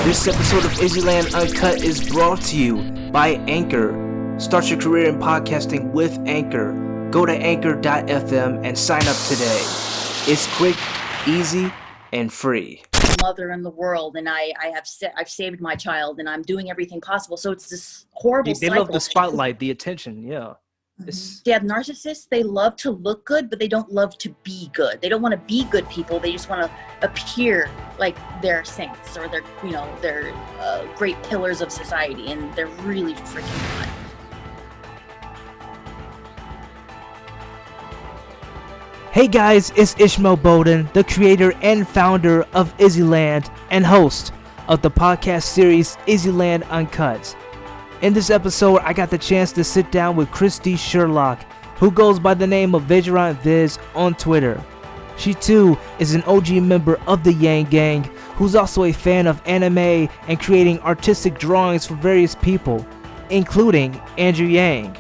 This episode of IzzyLand Uncut is brought to you by Anchor. Start your career in podcasting with Anchor. Go to anchor.fm and sign up today. It's quick, easy, and free. Mother in the world, and I've saved my child, and I'm doing everything possible. So it's this horrible They cycle. love the spotlight, the attention, yeah. Yeah, narcissists, they love to look good, but they don't love to be good. They don't want to be good people. They just want to appear like they're saints or they're great pillars of society, and they're really freaking not. Hey guys, it's Ishmael Bowden, the creator and founder of IzzyLand and host of the podcast series IzzyLand Uncut. In this episode, I got the chance to sit down with Kristie Sealock, who goes by the name of Vigilant Viz on Twitter. She too is an OG member of the Yang Gang, who's also a fan of anime and creating artistic drawings for various people, including Andrew Yang.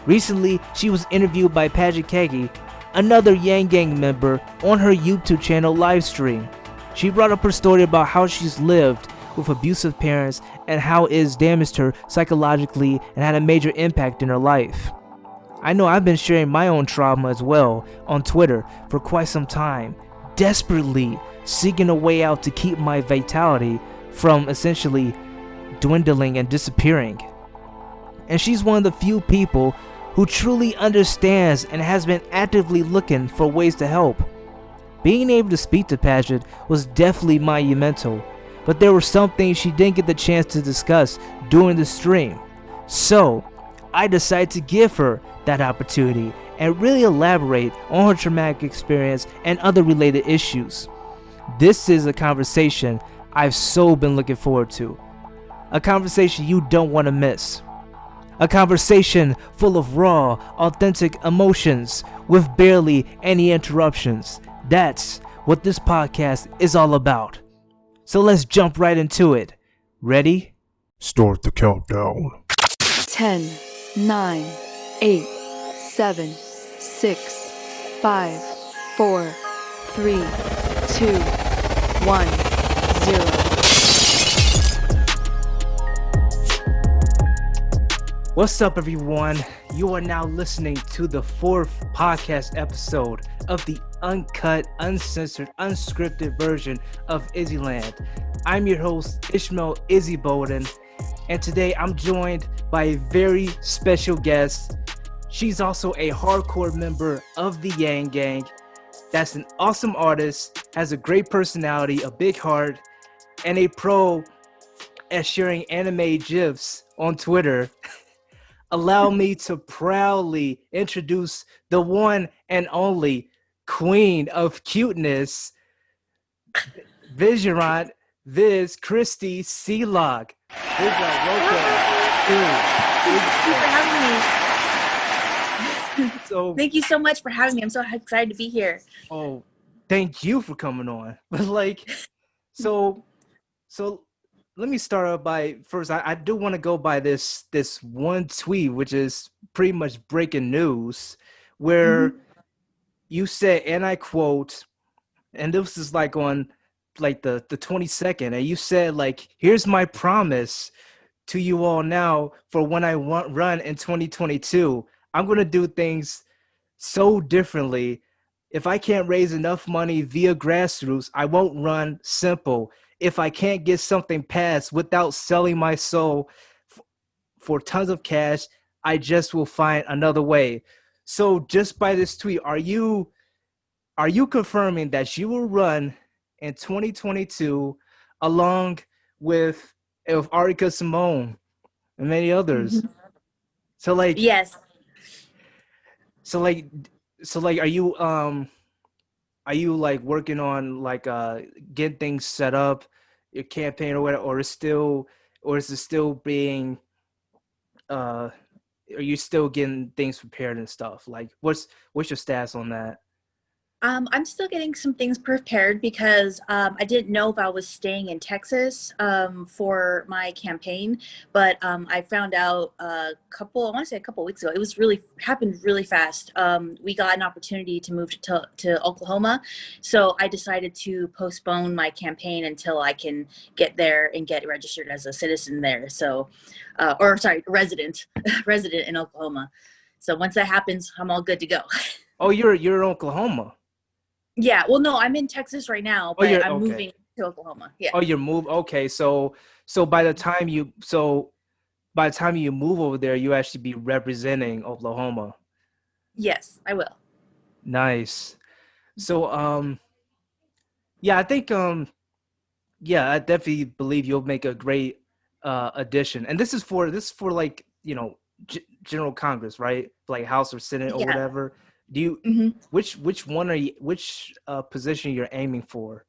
Recently, she was interviewed by Paget Kagi, another Yang Gang member, on her YouTube channel livestream. She brought up her story about how she's lived with abusive parents and how it has damaged her psychologically and had a major impact in her life. I know I've been sharing my own trauma as well on Twitter for quite some time, desperately seeking a way out to keep my vitality from essentially dwindling and disappearing. And she's one of the few people who truly understands and has been actively looking for ways to help. Being able to speak to Paget was definitely monumental, but there were some things she didn't get the chance to discuss during the stream. So I decided to give her that opportunity and really elaborate on her traumatic experience and other related issues. This is a conversation I've so been looking forward to. A conversation you don't want to miss. A conversation full of raw, authentic emotions with barely any interruptions. That's what this podcast is all about. So let's jump right into it. Ready? Start the countdown. 10, 9, 8, 7, 6, 5, 4, 3, 2, 1, 0. What's up, everyone? You are now listening to the 4th podcast episode of the uncut, uncensored, unscripted version of IzzyLand. I'm your host, Ishmael Izzy Bowden, and today I'm joined by a very special guest. She's also a hardcore member of the Yang Gang. That's an awesome artist, has a great personality, a big heart, and a pro at sharing anime gifs on Twitter. Allow me to proudly introduce the one and only queen of cuteness, Vigilant Viz Kristie Sealock. Vigilant, welcome. Thank you for having me. Thank you so much for having me. I'm so excited to be here. Oh, thank you for coming on. But so let me start out by first. I do want to go by this one tweet, which is pretty much breaking news, where you said, and I quote, and this is on the 22nd, and you said here's my promise to you all now for when I run in 2022. I'm gonna do things so differently. If I can't raise enough money via grassroots, I won't run simple. If I can't get something passed without selling my soul for tons of cash, I just will find another way. So just by this tweet, are you confirming that you will run in 2022 along with Arika Simone and many others? So Yes. So are you working on getting things set up, your campaign or whatever, or is it still being are you still getting things prepared and stuff? What's your stats on that? I'm still getting some things prepared because I didn't know if I was staying in Texas for my campaign, but I found out I want to say a couple weeks ago. It was really happened really fast. We got an opportunity to move to Oklahoma, so I decided to postpone my campaign until I can get there and get registered as a citizen there. So, or sorry, resident, resident in Oklahoma. So once that happens, I'm all good to go. Oh, you're in Oklahoma. Yeah, well, no, I'm in Texas right now, Oh, but you're I'm okay. moving to Oklahoma. Yeah. Oh, you're move. Okay, so by the time you move over there, you actually be representing Oklahoma. Yes, I will. Nice. So yeah, I think yeah, I definitely believe you'll make a great addition. And this is for like, General Congress, right? Like House or Senate or Yeah. whatever. Do you hmm which position you're aiming for?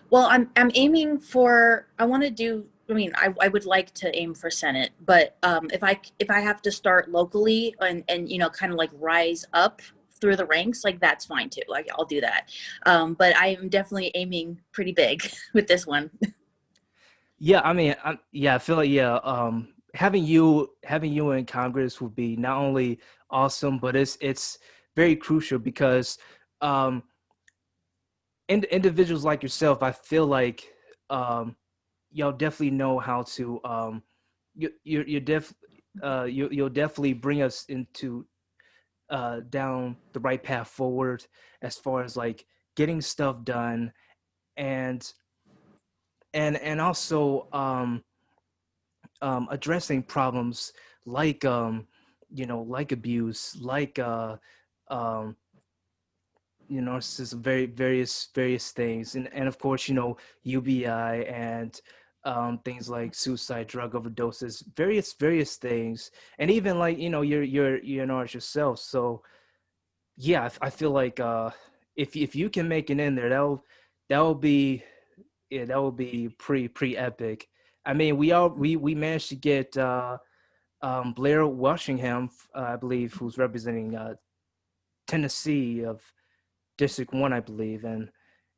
Well, I'm aiming for. I want to do. I mean, I would like to aim for Senate, but if I have to start locally and kind of like rise up through the ranks, like that's fine too. Like I'll do that. But I am definitely aiming pretty big with this one. Yeah, I mean, yeah, I feel like yeah, having you in Congress would be not only awesome, but it's very crucial because um, individuals like yourself, I feel like y'all definitely know how to you're you'll definitely bring us into down the right path forward as far as like getting stuff done and and also addressing problems like like abuse, like um narcissism, various things, and of course UBI and things like suicide, drug overdoses, various things, and even like you're an artist yourself. So yeah, I feel like if you can make it in there, that'll be yeah, that would be pretty epic. I mean, we managed to get Blair Washington, I believe, who's representing Tennessee of District 1, I believe, and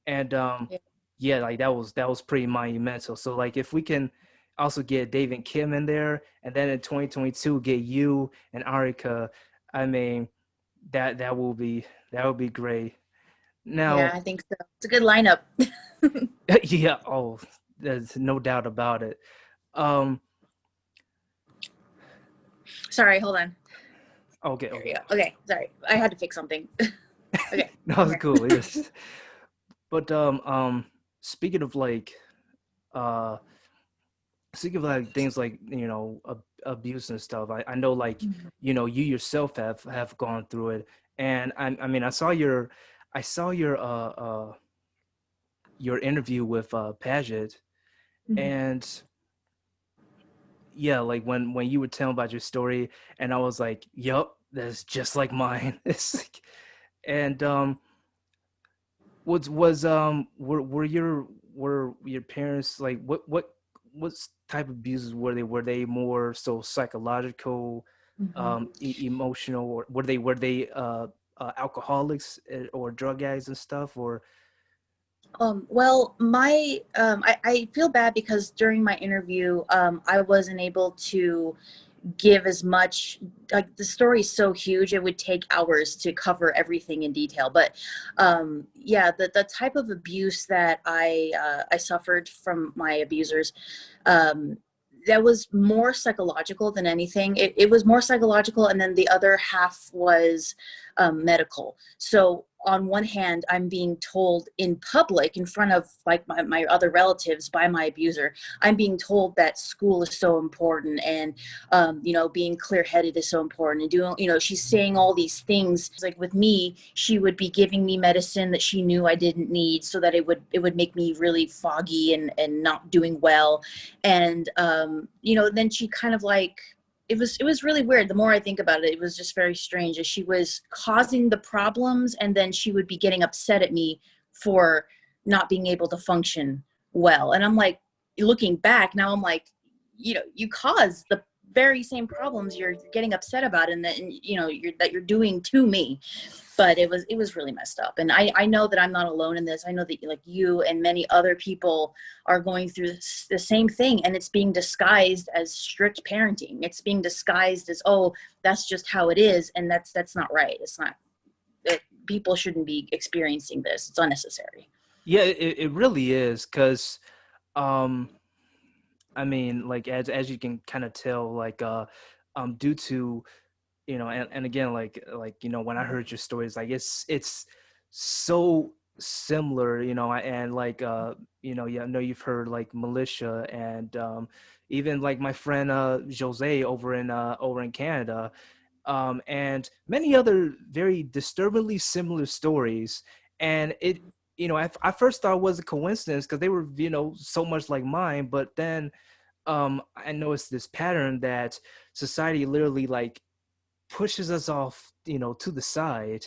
Yeah. yeah, like that was pretty monumental. So like if we can also get David Kim in there, and then in 2022 get you and Arika, I mean that will be great. Yeah, Now, I think so. It's a good lineup. yeah, oh, there's no doubt about it. Um, Sorry, hold on. okay, There okay, you go. Okay, sorry. I had to fix something. Okay, that I'm was here. cool. Yes, but speaking of like uh speaking of like things like abuse and stuff, I know like Mhm. you yourself have gone through it, and I mean I saw your interview with Paget, Mhm. and yeah, like when you were telling about your story, and I was like, yup, that's just like mine. It's like, and were your parents like what type of abuses were they more so psychological, Mhm. emotional, or were they alcoholics, or drug addicts and stuff, or Well, I feel bad because during my interview, I wasn't able to give as much. Like the story is so huge, it would take hours to cover everything in detail. But yeah, the type of abuse that I suffered from my abusers, um, that was more psychological than anything. It was more psychological, and then the other half was medical. So on one hand, I'm being told in public in front of like my other relatives by my abuser, I'm being told that school is so important, and being clear-headed is so important, and doing, she's saying all these things. Like with me, she would be giving me medicine that she knew I didn't need, so that it would make me really foggy and not doing well. And then she kind of like, it was really weird. The more I think about it, it was just very strange, as she was causing the problems, and then she would be getting upset at me for not being able to function well. And I'm like, looking back now, I'm like, you caused very same problems you're getting upset about, and that, and, you know, you're doing to me. But it was really messed up, and I know that I'm not alone in this. I know that, like, you and many other people are going through the same thing, and it's being disguised as strict parenting. It's being disguised as, oh, that's just how it is, and that's not right. It's not. People shouldn't be experiencing this. It's unnecessary. Yeah, it really is, because um I mean, like, as you can kind of tell, like, due to, and again, like, when I heard your stories, like, it's so similar, and like, yeah, I know you've heard like Militia, and even like my friend Jose over in Canada, and many other very disturbingly similar stories. And I first thought it was a coincidence because they were, so much like mine. But then I noticed this pattern that society literally like pushes us off, to the side,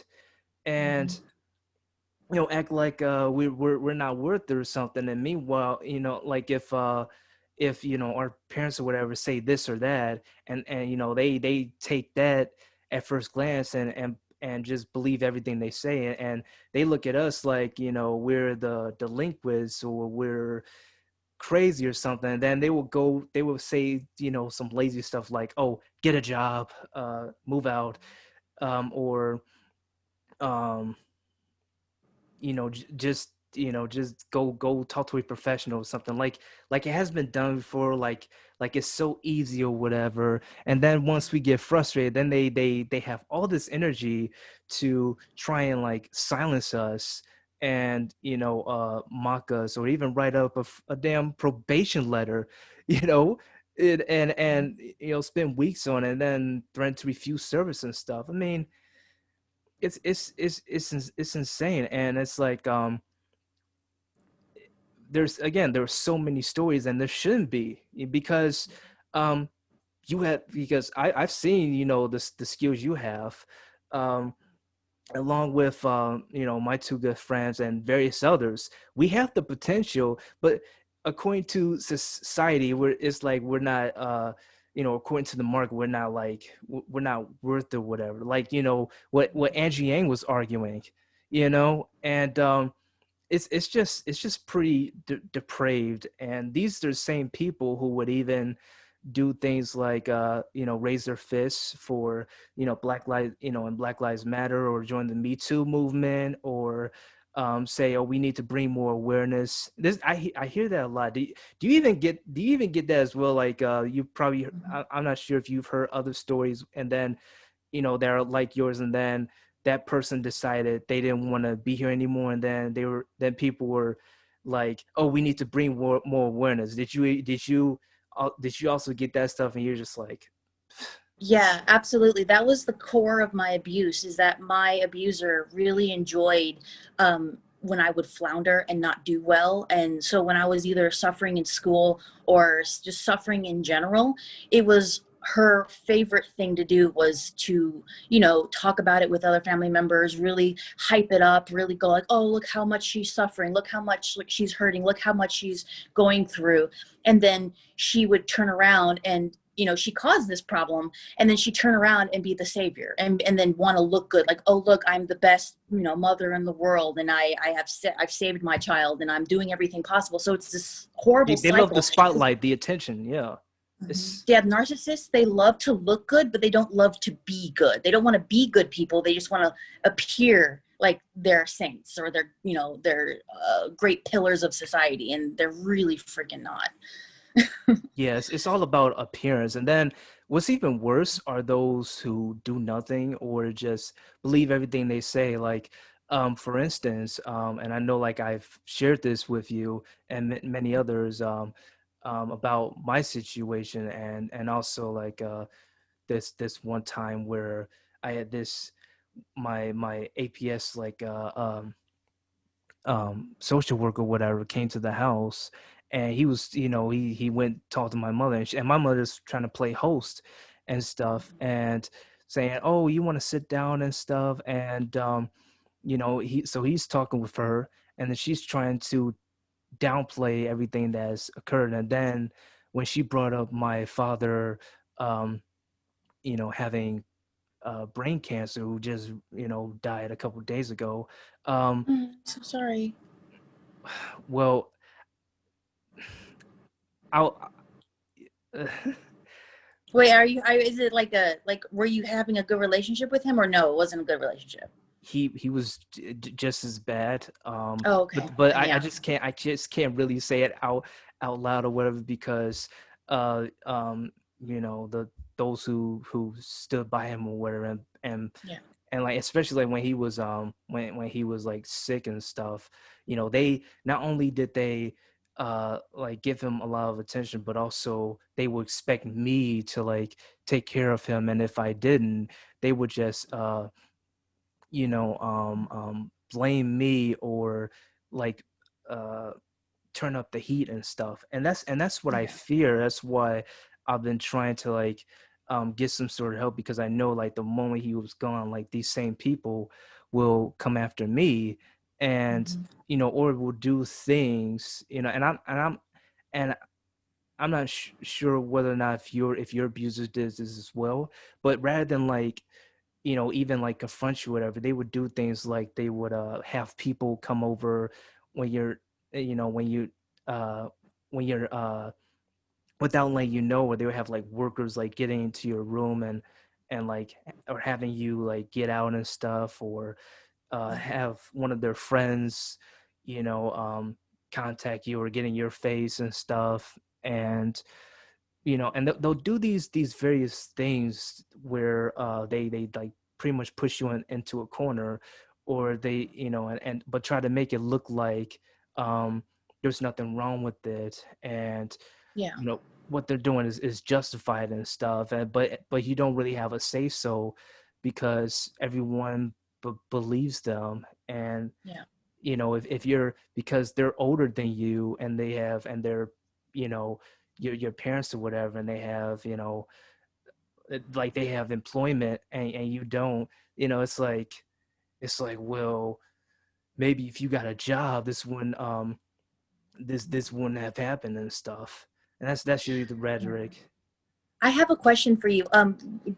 and act like we're not worth it or something. And meanwhile, like, if our parents or whatever say this or that, and they take that at first glance, and just believe everything they say, and they look at us like, we're the delinquents, or we're crazy or something. And then they will say, some lazy stuff like, oh, get a job, move out, or um just just go talk to a professional or something, like it has been done before, like it's so easy or whatever. And then once we get frustrated, then they have all this energy to try and like silence us, and mock us, or even write up a damn probation letter, you know and spend weeks on it, and then threaten to refuse service and stuff. I mean, it's insane. And it's like, there's so many stories, and there shouldn't be, because um because I've seen, the skills you have, um along with my two good friends and various others. We have the potential, but according to society, it's like we're not, according to the market, we're not like, we're not worth or whatever, like, what Angie Yang was arguing, and it's just pretty depraved. And these are the same people who would even do things like, raise their fists for, Black Lives, and Black Lives Matter, or join the Me Too movement, or say, oh, we need to bring more awareness. I hear that a lot. Do you even get that as well? Like, you probably, I'm not sure if you've heard other stories, and then they're like yours, and then that person decided they didn't want to be here anymore, and then people were like, oh, we need to bring more awareness. Did you also get that stuff, and you're just like, Yeah, absolutely. That was the core of my abuse, is that my abuser really enjoyed when I would flounder and not do well. And so when I was either suffering in school or just suffering in general, it was her favorite thing to do was to, talk about it with other family members, really hype it up, really go like, oh, look how much she's suffering. Look how much, like, she's hurting. Look how much she's going through. And then she would turn around and, she caused this problem, and then she turn around and be the savior, and then want to look good, like, oh, look, I'm the best, mother in the world, and I've saved my child, and I'm doing everything possible. So it's this horrible they cycle. love the spotlight, the attention. Yeah. Yeah, narcissists, they love to look good, but they don't love to be good. They don't want to be good people. They just want to appear like they're saints, or they're great pillars of society, and they're really freaking not. Yes, it's all about appearance. And then what's even worse are those who do nothing, or just believe everything they say. Like, for instance, and I know, like, I've shared this with you and many others, about my situation, and also, like, this one time where I had this my APS, like, social worker, whatever, came to the house, and he was, he went talked to my mother, and my mother's trying to play host and stuff, and saying, oh, you want to sit down and stuff. And he's talking with her, and then she's trying to downplay everything that's occurred. And then when she brought up my father, um, having brain cancer, who just died a couple days ago. Um, So sorry. well, I'll. Wait, is it like were you having a good relationship with him, or no, it wasn't a good relationship? He was just as bad. Oh, okay. But Then I yeah. just can't really say it out loud or whatever, because uh um the those who stood by him or whatever, Yeah. and like, especially like when he was when he was like sick and stuff, they not only did they like give him a lot of attention, but also they would expect me to like take care of him, and if I didn't, they would just blame me, or like uh turn up the heat and stuff. And that's what I Yeah. fear. That's why I've been trying to like get some sort of help, because I know like the moment he was gone, like these same people will come after me, and Mhm. or will do things, and I'm not sure whether or not if your abuser did this as well. But rather than like even like confront you, whatever, they would do things like they would have people come over when you're, when you uh when you're without letting you know, or they would have like workers like getting into your room, and like, or having you like get out and stuff, or Mhm. have one of their friends, you know um contact you or get in your face and stuff. And and they'll do these various things where they like pretty much push you into a corner, or they, and but try to make it look like um there's nothing wrong with it, and Yeah. what they're doing is justified and stuff. And but you don't really have a say so, because everyone believes them. And Yeah. if you're, because they're older than you, and they're you know your parents or whatever, and they have, like they have employment, and you don't, it's like, well, maybe if you got a job, this wouldn't have happened and stuff. And that's usually the Yeah. rhetoric. I have a question for you.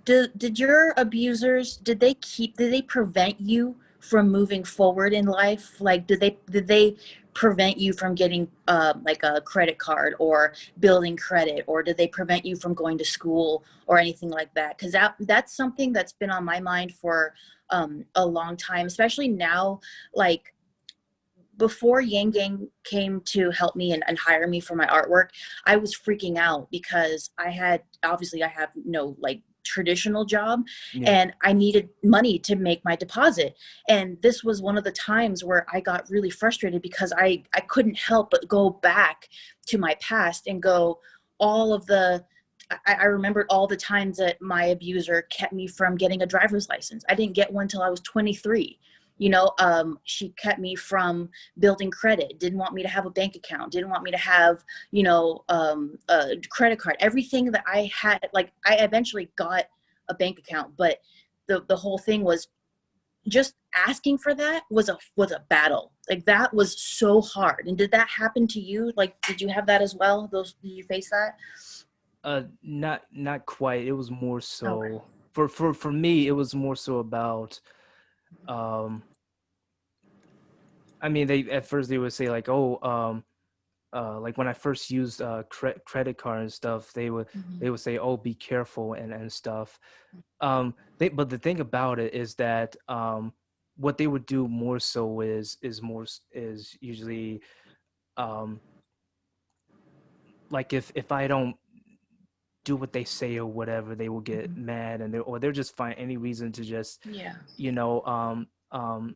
Did your abusers, did they prevent you from moving forward in life? Like, did they prevent you from getting like a credit card or building credit, or did they prevent you from going to school or anything like that? Because that's something that's been on my mind for a long time, especially now. Like, before Yang Gang came to help me and hire me for my artwork, I was freaking out because I have no like traditional job, Yeah. and I needed money to make my deposit. And this was one of the times where I got really frustrated because I couldn't help but go back to my past and go, all of the I remembered all the times that my abuser kept me from getting a driver's license. I didn't get one till I was 23. She kept me from building credit, didn't want me to have a bank account, didn't want me to have, a credit card. Everything that I had, like, I eventually got a bank account, but the whole thing was just asking for that was a battle. Like, that was so hard. And did that happen to you? Like, did you have that as well? Did you face that? Not quite. It was more Okay. so for me. It was more so about, um, I mean, they at first they would say like, oh, like when I first used credit card and stuff, Hmm. they would say, oh, be careful and stuff. But the thing about it is that what they would do more so is usually, um, like if I don't do what they say or whatever, they will get Hmm. mad, and they'll just find any reason to just, Yeah. you know um um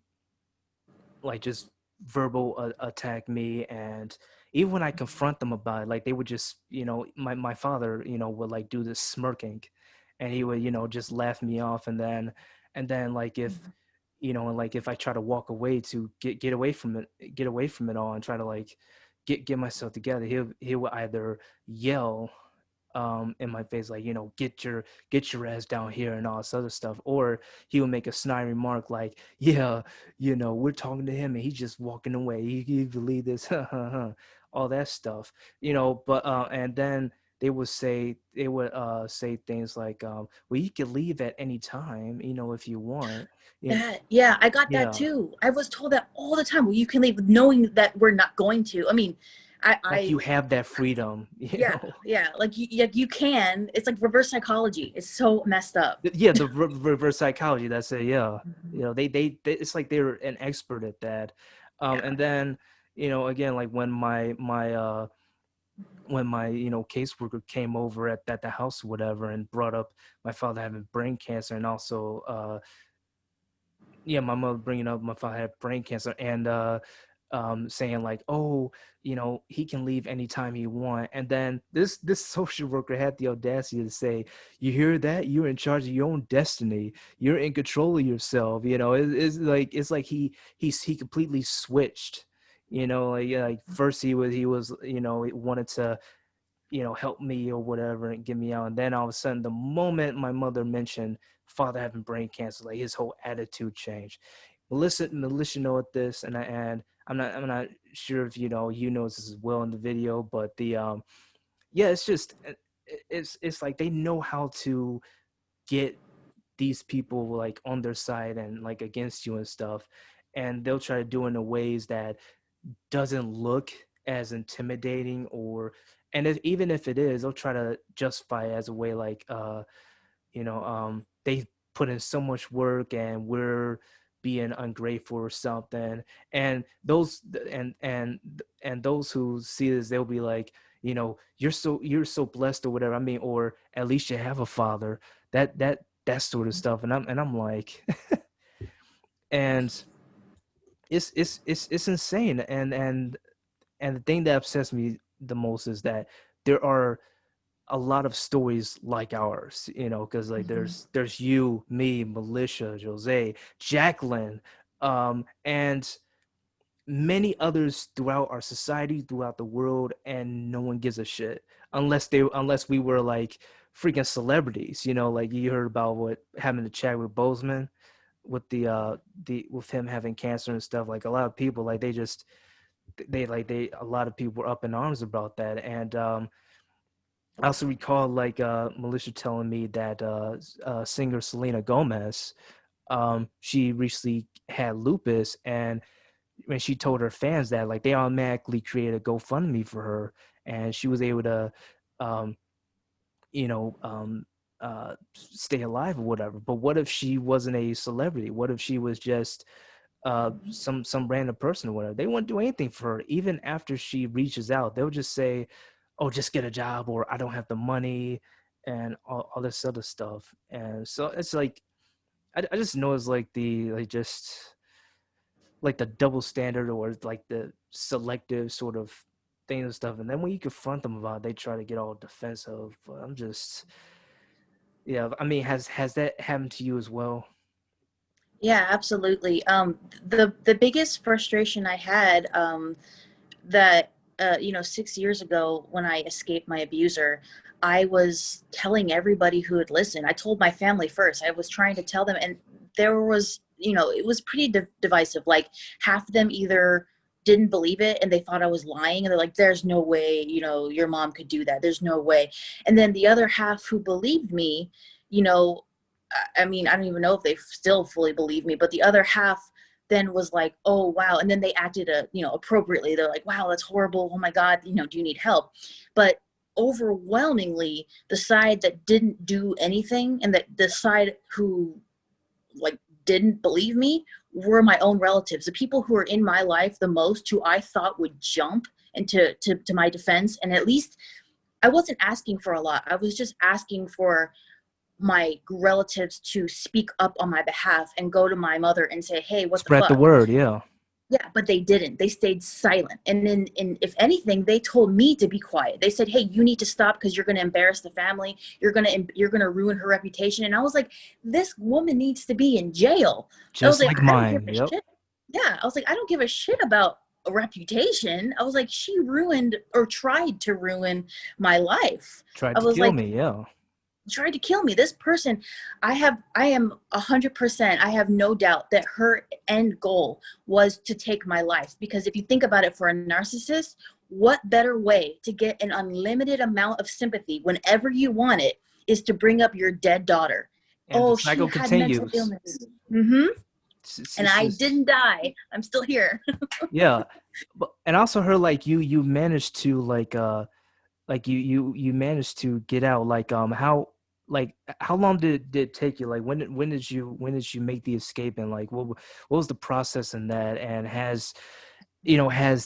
like just verbal attack me. And even when I confront them about it, like they would just, my father, would like do this smirking, and he would, just laugh me off. And then like if, Hmm. and like if I try to walk away to get away from it all, and try to like get myself together, he will either yell in my face, like, get your ass down here and all this other stuff, or he would make a snide remark like, yeah, we're talking to him and he's just walking away, you believe this? All that stuff. But and then they would say things like, well, you can leave at any time, if you want. Yeah, I got that Yeah. too. I was told that all the time. Well, you can leave, knowing that we're not going to. I mean, Like you have that freedom, yeah, like you can. It's like reverse psychology. It's so messed up. Yeah, the reverse psychology. That's it. Yeah, they it's like they're an expert at that. And then again, like when my caseworker came over at the house or whatever and brought up my father having brain cancer, and also my mother bringing up my father had brain cancer, and saying like, oh, he can leave anytime he want. And then this social worker had the audacity to say, you hear that? You're in charge of your own destiny. You're in control of yourself. It's like he completely switched. Like first he was he wanted to help me or whatever and get me out, and then all of a sudden, the moment my mother mentioned father having brain cancer, like his whole attitude changed. Melissa know this, and I'm not sure if you know this as well in the video, but it's just it's like they know how to get these people like on their side and like against you and stuff, and they'll try to do it in ways that doesn't look as intimidating, or even if it is, they'll try to justify it as a way like they put in so much work and we're being ungrateful or something. And those and those who see this, they'll be like, you're so blessed or whatever. I mean, or at least you have a father. That sort of stuff. And I'm like and it's insane. And the thing that upsets me the most is that there are a lot of stories like ours, because like there's you, me, Militia, Jose, Jacqueline, and many others throughout our society, throughout the world, and no one gives a shit unless we were like freaking celebrities, like you heard about what happened to Chadwick Boseman with the with him having cancer and stuff. Like a lot of people, like a lot of people were up in arms about that. And I also recall like Militia telling me that singer Selena Gomez, she recently had lupus, and when she told her fans that, like, they automatically created a GoFundMe for her, and she was able to stay alive or whatever. But what if she wasn't a celebrity? What if she was just some random person or whatever? They won't do anything for her. Even after she reaches out, they'll just say, oh, just get a job, or I don't have the money, and all this other stuff. And so it's like I just know it's like just like the double standard, or like the selective sort of thing and stuff. And then when you confront them about it, they try to get all defensive. But I'm just I mean, has that happened to you as well? Yeah, absolutely. The biggest frustration I had, that 6 years ago when I escaped my abuser, I was telling everybody who would listen. I told my family first. I was trying to tell them, and there was, it was pretty divisive. Like half of them either didn't believe it and they thought I was lying, and they're like, there's no way, your mom could do that. There's no way. And then the other half who believed me, I mean, I don't even know if they still fully believe me, but the other half then was like, oh, wow. And then they acted, appropriately. They're like, wow, that's horrible. Oh my God. Do you need help? But overwhelmingly, the side that didn't do anything, and that the side who like didn't believe me, were my own relatives, the people who were in my life the most, who I thought would jump into to my defense. And at least I wasn't asking for a lot. I was just asking for my relatives to speak up on my behalf and go to my mother and say, hey, what Spread the fuck? the word. Yeah, but they didn't. They stayed silent. And then, if anything, they told me to be quiet. They said, hey, you need to stop because you're going to embarrass the family. You're going to ruin her reputation. And I was like, this woman needs to be in jail. just I was like I mine. don't give a Yep. shit. Yeah, I was like, I don't give a shit about a reputation. I was like, she ruined, or tried to ruin, my life. Tried I to was kill like, me. Yeah. tried to kill me. This person, I am 100%, I have no doubt that her end goal was to take my life. Because if you think about it, for a narcissist, what better way to get an unlimited amount of sympathy whenever you want it is to bring up your dead daughter. And the Oh, she cycle had mental continues. illness. Mm-hmm. And It's I just, didn't die. I'm still here. yeah. But and I also heard like you managed to like you managed to get out. How long did it take you? Like when did you make the escape, and like what was the process in that? And has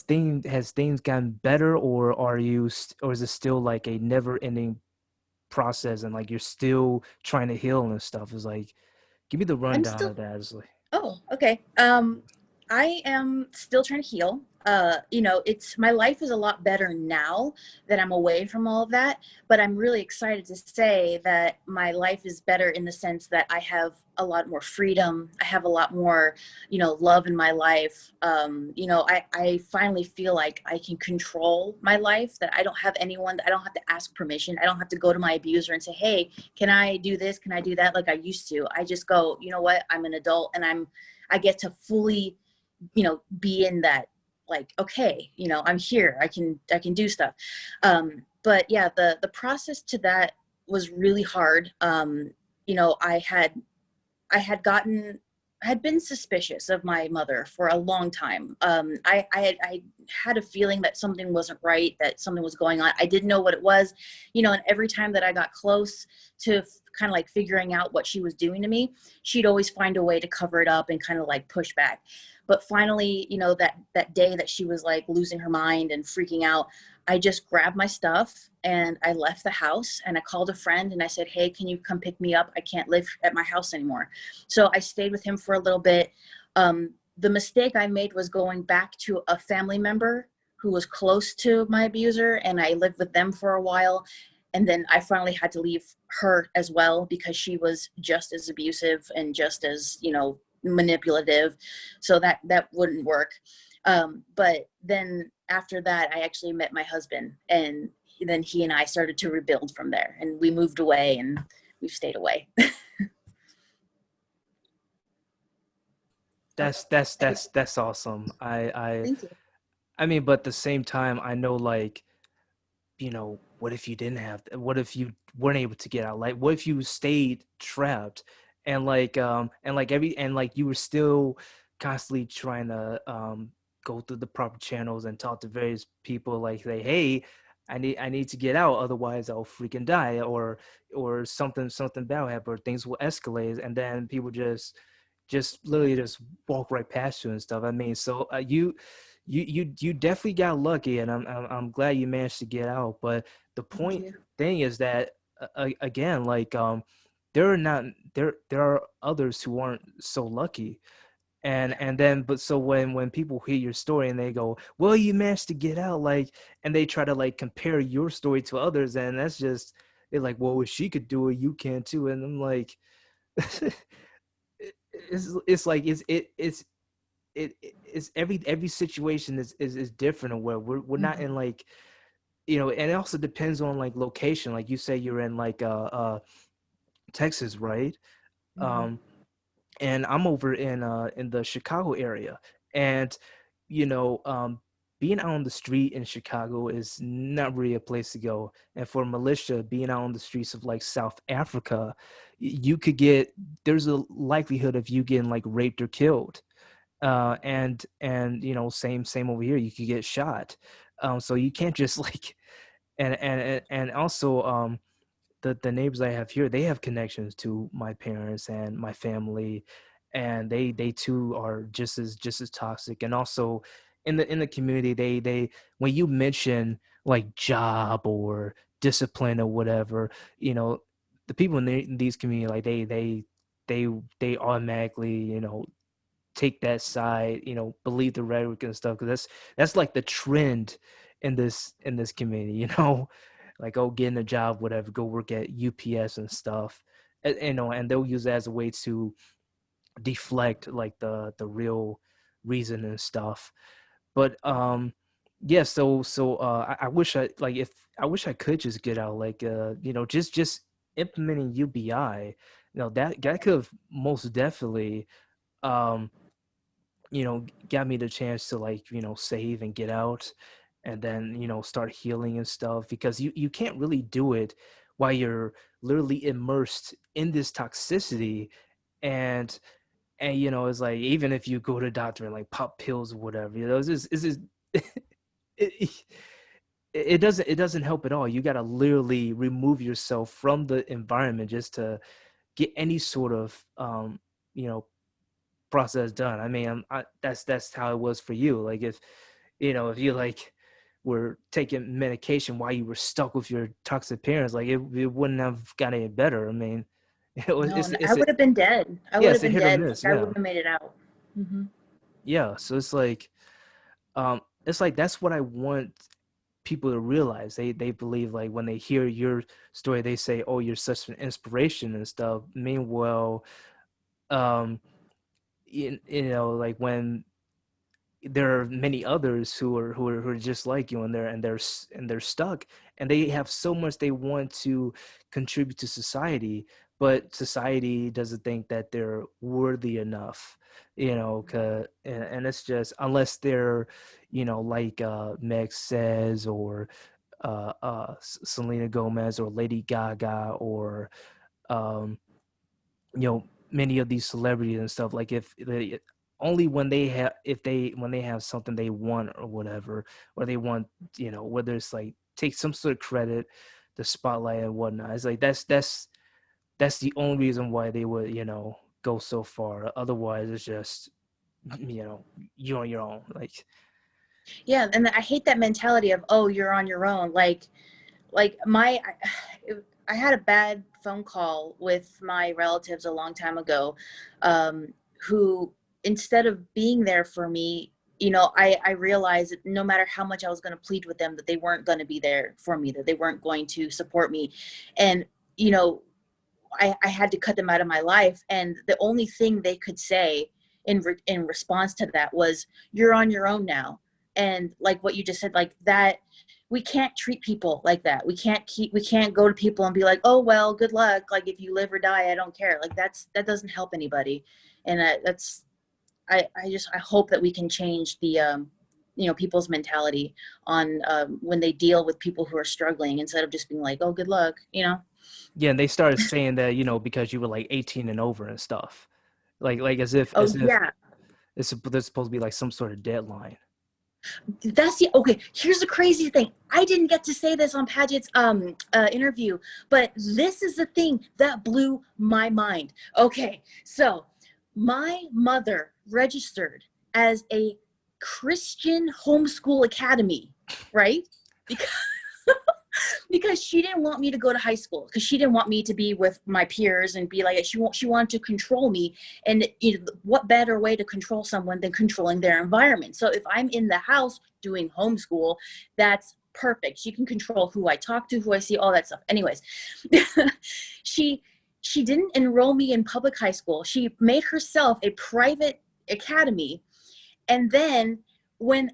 things gotten better, or or is it still like a never ending process, and like you're still trying to heal and stuff? Is like, give me the I'm rundown still of that. It's like, Oh, okay. I am still trying to heal. It's my life is a lot better now that I'm away from all of that, but I'm really excited to say that my life is better in the sense that I have a lot more freedom. I have a lot more, love in my life. I finally feel like I can control my life, that I don't have anyone, that I don't have to ask permission. I don't have to go to my abuser and say, hey, can I do this? Can I do that? Like I used to. I just go, you know what? I'm an adult, and I get to fully, be in that, like, okay, I'm here. I can do stuff. But yeah, the process to that was really hard. I had been suspicious of my mother for a long time. I had a feeling that something wasn't right, that something was going on. I didn't know what it was, and every time that I got close to kind of like figuring out what she was doing to me, she'd always find a way to cover it up and kind of like push back. But finally, that day that she was like losing her mind and freaking out, I just grabbed my stuff and I left the house, and I called a friend and I said, hey, can you come pick me up? I can't live at my house anymore. So I stayed with him for a little bit. The mistake I made was going back to a family member who was close to my abuser, and I lived with them for a while. And then I finally had to leave her as well because she was just as abusive and just as, manipulative. So that wouldn't work. But then after that, I actually met my husband, and then he and I started to rebuild from there, and we moved away, and we've stayed away. that's awesome. Thank you. I mean, but at the same time, I know like, what if you didn't what if you weren't able to get out? Like, what if you stayed trapped, and like you were still constantly trying to go through the proper channels and talk to various people, like say, hey, I need to get out, otherwise I'll freaking die, or something bad will happen, or things will escalate, and then people just literally just walk right past you and stuff. I mean, so you definitely got lucky, and I'm glad you managed to get out. But the Thank point you. thing is that again, like there are not there are others who aren't so lucky, Yeah. and then but so when people hear your story and they go, well, you managed to get out, like, and they try to like compare your story to others, and that's just, they're like, well, if she could do it, you can too. And I'm like, it's like it's every situation is different, and where we're not in Mhm. like, and it also depends on like location. Like you say you're in like Texas, right? Mhm. um and I'm over in the Chicago area, and you know um being out on the street in Chicago is not really a place to go. And for militia, being out on the streets of like South Africa, you could get, there's a likelihood of you getting like raped or killed. And same over here, you could get shot. So you can't just like, and also the neighbors I have here, they have connections to my parents and my family, and they too are just as toxic. And also in the community, they when you mention like job or discipline or whatever, the people in these communities, like they they automatically take that side, believe the rhetoric and stuff, because that's like the trend in this community, like, oh, getting a job, whatever, go work at UPS and stuff, and they'll use that as a way to deflect like the real reason and stuff. But yeah, I wish I wish I could just get out, like just implementing UBI, that could have most definitely got me the chance to, like, save and get out. and then, start healing and stuff, because you can't really do it while you're literally immersed in this toxicity. And it's like, even if you go to a doctor and like pop pills or whatever, it's just it, it doesn't help at all. You got to literally remove yourself from the environment just to get any sort of you know process done. I mean, that's how it was for you. Like, if you like were taking medication while you were stuck with your toxic parents, like it wouldn't have gotten any better. I mean, No, I it's a, would have been dead. I yeah, would it's have a been hit or dead. miss. I Yeah, wouldn't have made it out. Hmm. yeah. So it's like that's what I want people to realize. They believe, like, when they hear your story, they say, "Oh, you're such an inspiration" and stuff. Meanwhile, um, like, when there are many others who are just like you, and they're stuck, and they have so much they want to contribute to society, but society doesn't think that they're worthy enough, and it's just, unless they're, like, Meg says, or Selena Gomez, or Lady Gaga, or um many of these celebrities and stuff. Like, if they only when they have if they when they have something they want or whatever, or they want, whether it's like take some sort of credit, the spotlight and whatnot, it's like that's the only reason why they would, go so far. Otherwise, it's just, you're on your own. Like, Yeah, and I hate that mentality of, oh, you're on your own. Like I had a bad phone call with my relatives a long time ago, who, instead of being there for me, I realized that no matter how much I was going to plead with them, that they weren't going to be there for me, that they weren't going to support me. And, I had to cut them out of my life. And the only thing they could say in response to that was, you're on your own now. And like what you just said, like that, we can't treat people like that. We can't go to people and be like, oh, well, good luck. Like, if you live or die, I don't care. Like, that doesn't help anybody. And I hope that we can change the, people's mentality on, when they deal with people who are struggling, instead of just being like, oh, good luck, yeah, and they started saying that, because you were like 18 and over and stuff, like as if Oh, yeah. there's supposed to be like some sort of deadline. Okay, here's the crazy thing. I didn't get to say this on Paget's interview, but this is the thing that blew my mind. Okay, so my mother registered as a Christian homeschool academy, right? Because because she didn't want me to go to high school, because she didn't want me to be with my peers and be like, she wanted to control me. And what better way to control someone than controlling their environment? So if I'm in the house doing homeschool, that's perfect. She can control who I talk to, who I see, all that stuff. Anyways, she didn't enroll me in public high school. She made herself a private academy. And then when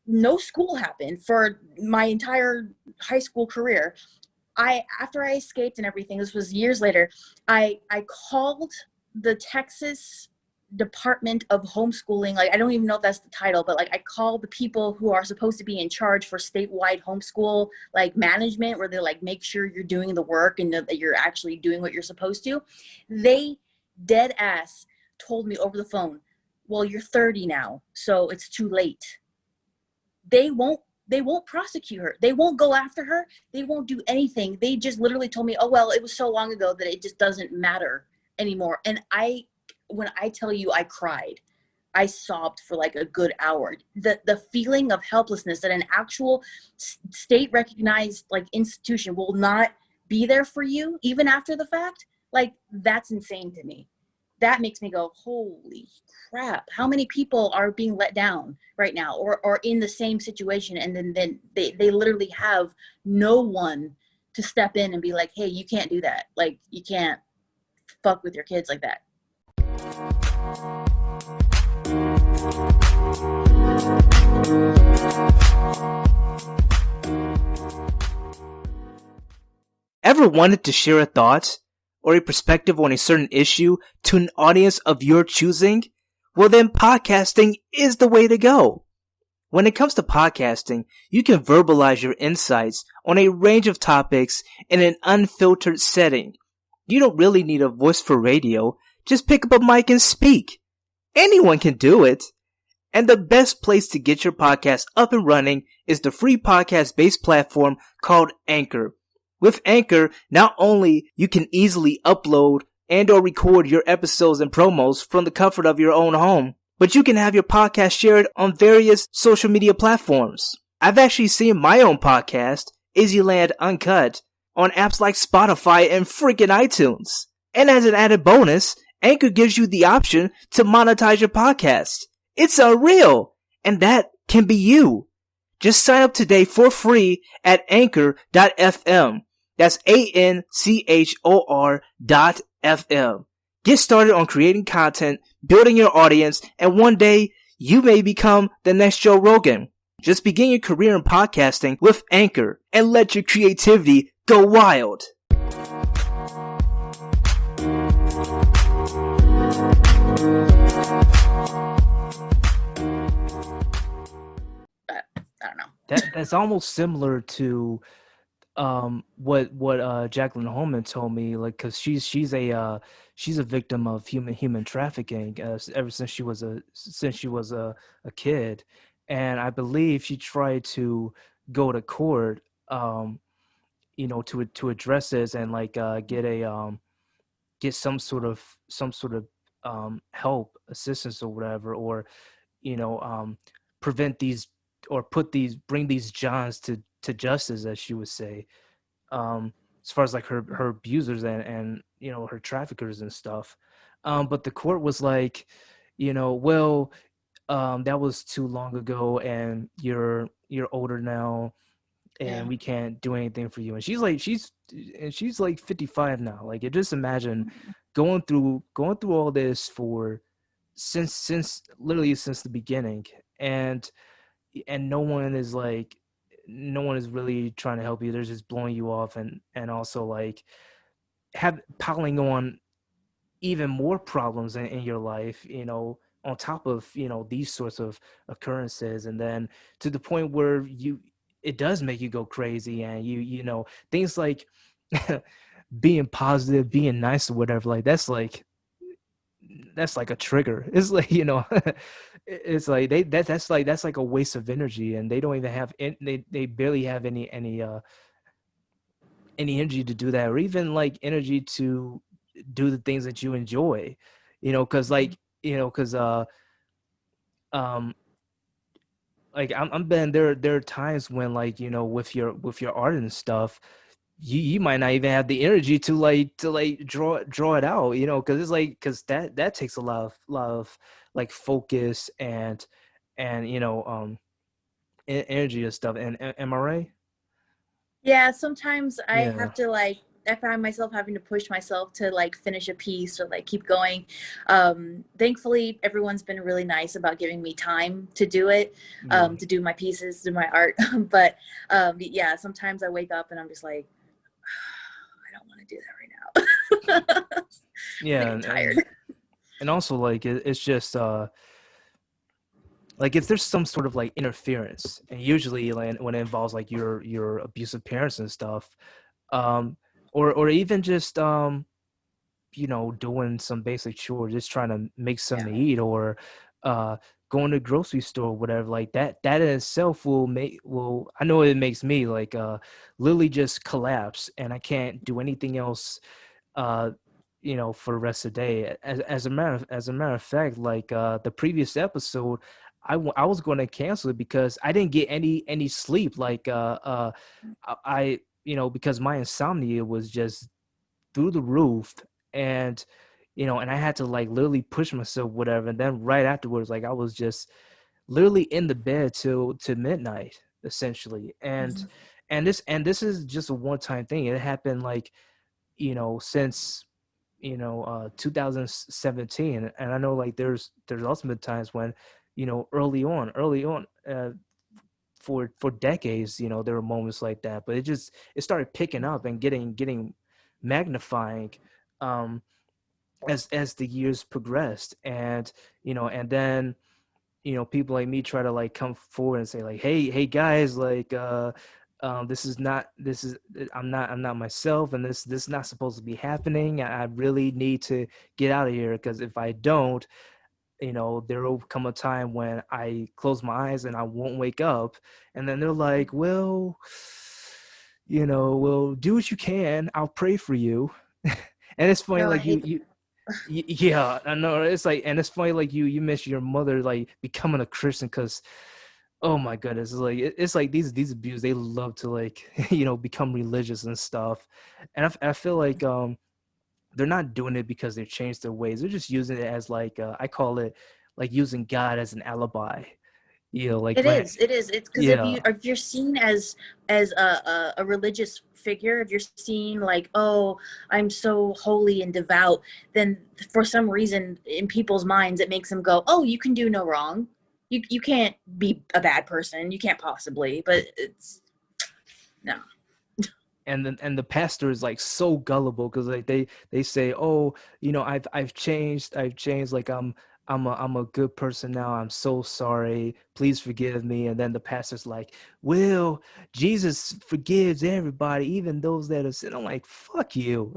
no school happened for my entire high school career, after I escaped and everything, this was years later, I called the Texas Department of Homeschooling. Like, I don't even know if that's the title, but like, I called the people who are supposed to be in charge for statewide homeschool, like, management, where they like make sure you're doing the work and that you're actually doing what you're supposed to. They dead ass told me over the phone, well, you're 30 now, so it's too late. They won't prosecute her. They won't go after her. They won't do anything. They just literally told me, oh, well, it was so long ago that it just doesn't matter anymore. And when I tell you I cried, I sobbed for like a good hour. The feeling of helplessness that an actual state recognized like institution will not be there for you even after the fact, like, that's insane to me. That makes me go, holy crap, how many people are being let down right now, or in the same situation, and then they literally have no one to step in and be like, hey, you can't do that. Like, you can't fuck with your kids like that. Ever wanted to share a thought or a perspective on a certain issue to an audience of your choosing? Well, then podcasting is the way to go. When it comes to podcasting, you can verbalize your insights on a range of topics in an unfiltered setting. You don't really need a voice for radio. Just pick up a mic and speak. Anyone can do it. And the best place to get your podcast up and running is the free podcast-based platform called Anchor. With Anchor, not only you can easily upload and or record your episodes and promos from the comfort of your own home, but you can have your podcast shared on various social media platforms. I've actually seen my own podcast, IzzyLand Uncut, on apps like Spotify and freaking iTunes. And as an added bonus, Anchor gives you the option to monetize your podcast. It's unreal, and that can be you. Just sign up today for free at anchor.fm. That's ANCHOR.FM. Get started on creating content, building your audience, and one day you may become the next Joe Rogan. Just begin your career in podcasting with Anchor and let your creativity go wild. I don't know. That's almost similar to what Jacqueline Holman told me, like, because she's a victim of human trafficking ever since she was a kid, and I believe she tried to go to court, to address this and like get some sort of help, assistance or whatever, or prevent these or bring these Johns to justice, as she would say, as far as like her abusers and her traffickers and stuff. But the court was like, well, that was too long ago, and you're older now, and we can't do anything for you. And she's like 55 now. Like, just imagine going through all this since literally since the beginning, and no one is really trying to help you. They're just blowing you off, and also like piling on even more problems in your life, on top of these sorts of occurrences, and then to the point where it does make you go crazy, and things like being positive, being nice or whatever, like that's like a trigger. It's like it's like that's like a waste of energy, and they don't even have they barely have any energy to do that, or even like energy to do the things that you enjoy, because like I'm been there are times when, like, with your art and stuff, you might not even have the energy to draw it out, because it's like, because that takes a lot of like focus and energy and stuff. And am I right? Yeah, sometimes I Yeah. have to I find myself having to push myself to finish a piece or keep going. Thankfully, everyone's been really nice about giving me time to do it, to do my pieces, do my art. But yeah, sometimes I wake up and I'm just like, I don't want to do that right now. Yeah, I'm tired. And also, like, it's just like, if there's some sort of like interference, and usually when it involves like your abusive parents and stuff, or even just doing some basic chores, just trying to make something to eat, or going to the grocery store or whatever, like that in itself I know it makes me like literally just collapse, and I can't do anything else for the rest of the day. As a matter of fact, like the previous episode, I was going to cancel it because I didn't get any sleep. Like I because my insomnia was just through the roof, and and I had to like literally push myself, whatever. And then right afterwards, like, I was just literally in the bed till midnight, essentially. And this is just a one-time thing. It happened like since 2017, and I know like there's also been times when early on for decades, there were moments like that, but it started picking up and getting magnifying as the years progressed. And and then people like me try to like come forward and say like, hey guys, like this is I'm not myself, and this is not supposed to be happening. I really need to get out of here, because if I don't, there will come a time when I close my eyes and I won't wake up, and then they're like, well, well, do what you can. I'll pray for you. And it's funny, No, I like hate yeah, I know. It's like, and it's funny, like you mentioned your mother like becoming a Christian, because oh my goodness, it's like it's like these abusers, they love to like become religious and stuff, and I feel like they're not doing it because they've changed their ways. They're just using it as like I call it like using God as an alibi. Like It grant. is. It is. It's because Yeah, if you're seen as a religious figure, if you're seen like, oh, I'm so holy and devout, then for some reason in people's minds it makes them go, oh, you can do no wrong. You can't be a bad person. You can't possibly. But it's no. and the pastor is like so gullible, because like they say, oh, I've changed, like I'm a good person now, I'm so sorry, please forgive me. And then the pastor's like, well, Jesus forgives everybody, even those that have sinned. I'm like, fuck you.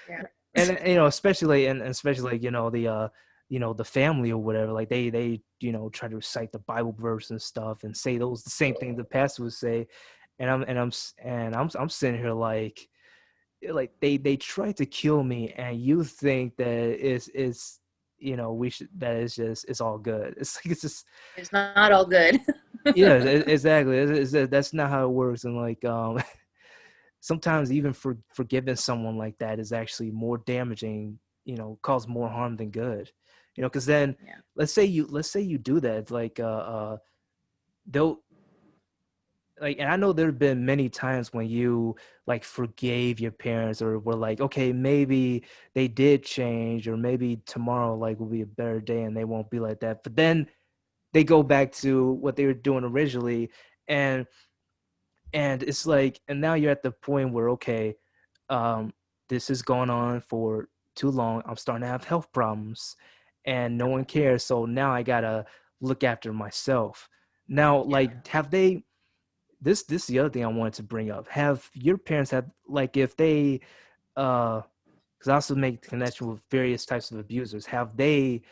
Yeah. And especially and especially like the family or whatever, like they try to recite the Bible verse and stuff and say those the same things the pastor would say. And I'm sitting here like they tried to kill me, and you think that it's we should, that it's all good. It's like, it's just, It's not all good. yeah, exactly. That's not how it works. And like sometimes even forgiving someone like that is actually more damaging, cause more harm than good. Because then Yeah. let's say you do that, like they'll like, and I know there have been many times when you like forgave your parents, or were like, okay, maybe they did change, or maybe tomorrow like will be a better day and they won't be like that. But then they go back to what they were doing originally, and it's like, and now you're at the point where, okay, um, this has gone on for too long. I'm starting to have health problems, and no one cares. So now I gotta look after myself. Now, Yeah. like, have they? This is the other thing I wanted to bring up. Have your parents had, like, if they because I also make the connection with various types of abusers, have they,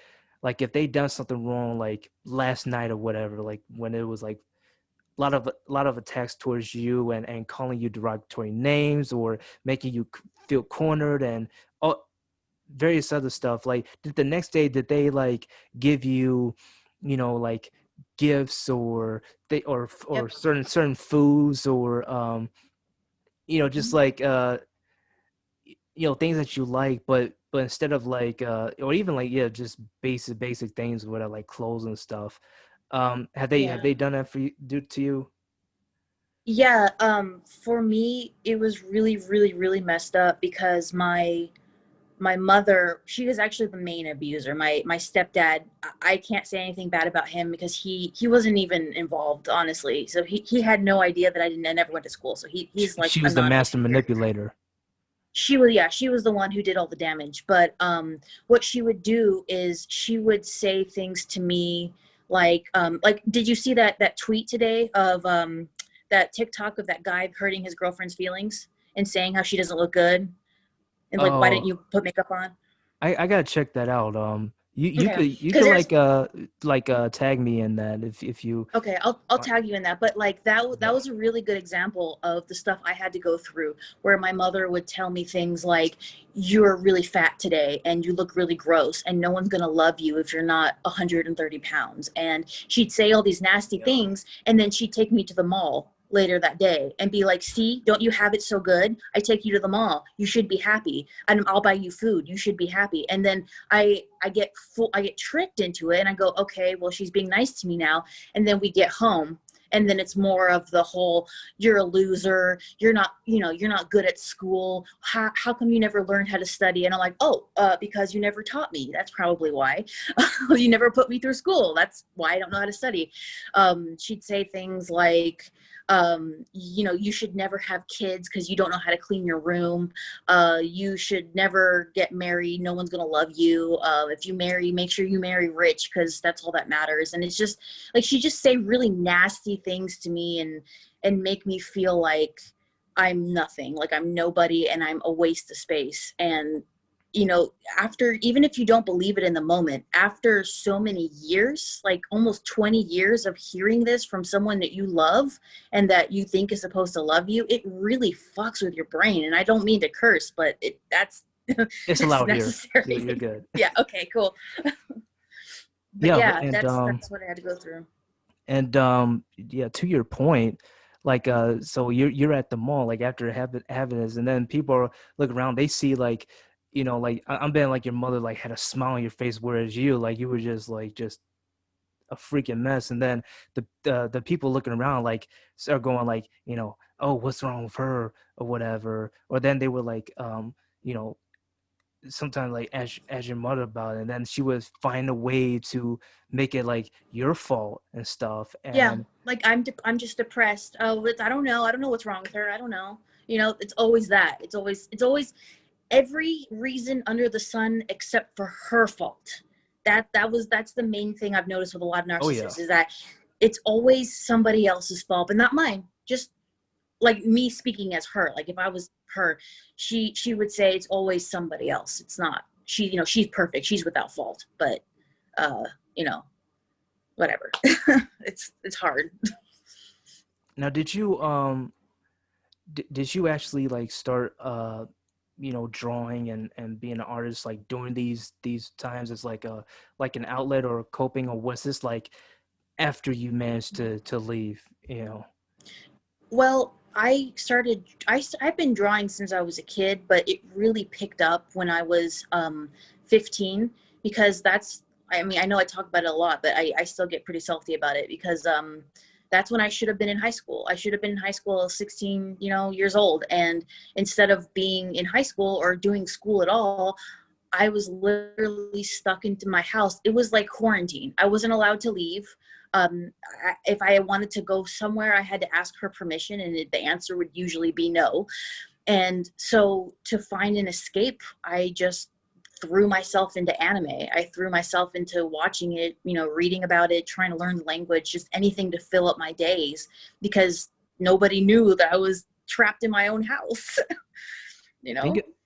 like, if they done something wrong like last night or whatever, like when it was like a lot of attacks towards you, and calling you derogatory names, or making you feel cornered, and all various other stuff, like did the next day, did they like give you like gifts, or they or Yep. certain foods, or just like things that you like, but instead of like or even like, yeah, just basic things, whatever, like clothes and stuff, have they Yeah. done that for you, do to you? Yeah, for me, it was really, really, really messed up because my mother, she was actually the main abuser. My stepdad, I can't say anything bad about him because he wasn't even involved, honestly. So he had no idea that I never went to school. So he's like She was the anonymous master here. manipulator. She was the one who did all the damage. But what she would do is she would say things to me like did you see that tweet today of that TikTok of that guy hurting his girlfriend's feelings and saying how she doesn't look good and like why didn't Oh, you put makeup on? I gotta check that out. You Okay, could, because there's tag me in that, if you okay, I'll want. tag you in that. But like that Yeah. was a really good example of the stuff I had to go through, where my mother would tell me things like, "You're really fat today, and you look really gross, and no one's gonna love you if you're not 130 pounds." And she'd say all these nasty Yeah. things, and then she'd take me to the mall later that day and be like, "See, don't you have it so good? I take you to the mall. You should be happy, and I'll buy you food. You should be happy." And then I get tricked into it, and I go, "Okay, well, she's being nice to me now." And then we get home, and then it's more of the whole, "You're a loser, you're not, you're not good at school, how come you never learned how to study?" And I'm like, "Oh, because you never taught me. That's probably why. You never put me through school. That's why I don't know how to study." She'd say things like, You should never have kids because you don't know how to clean your room. You should never get married. No one's going to love you. If you marry, make sure you marry rich because that's all that matters. And it's just like, she just say really nasty things to me and make me feel like I'm nothing, like I'm nobody and I'm a waste of space. And after, even if you don't believe it in the moment, after so many years, like almost 20 years of hearing this from someone that you love and that you think is supposed to love you, it really fucks with your brain. And I don't mean to curse, but that's It's allowed here. necessary. You're good. Yeah. Okay, cool. But Yeah, and that's what I had to go through. and yeah, to your point, like so you're at the mall like after having this, and then people are look around, they see like, like I'm betting like your mother like had a smile on your face, whereas you like you were just a freaking mess. And then the people looking around like start going like, oh, what's wrong with her or whatever. Or then they were like, you know, sometimes like as your mother about it, and then she would find a way to make it like your fault and stuff. Yeah, And like I'm just depressed. Oh, I don't know. I don't know what's wrong with her. I don't know. It's always that. It's always every reason under the sun except for her fault. That's the main thing I've noticed with a lot of oh yeah, narcissists is that it's always somebody else's fault, but not mine. Just like me speaking as her. Like if I was her, she would say it's always somebody else. It's not she. She's perfect. She's without fault. But you know, whatever. It's hard. now did you did you actually like start drawing and being an artist like during these times as like an outlet or coping, or was this like after you managed to leave? Well, I've been drawing since I was a kid, but it really picked up when I was 15, because I know I talk about it a lot, but I still get pretty salty about it because that's when I should have been in high school. I should have been in high school 16, years old. And instead of being in high school or doing school at all, I was literally stuck into my house. It was like quarantine. I wasn't allowed to leave. If I wanted to go somewhere, I had to ask her permission, and the answer would usually be no. And so to find an escape, I just threw myself into anime. I threw myself into watching it, reading about it, trying to learn the language, just anything to fill up my days, because nobody knew that I was trapped in my own house.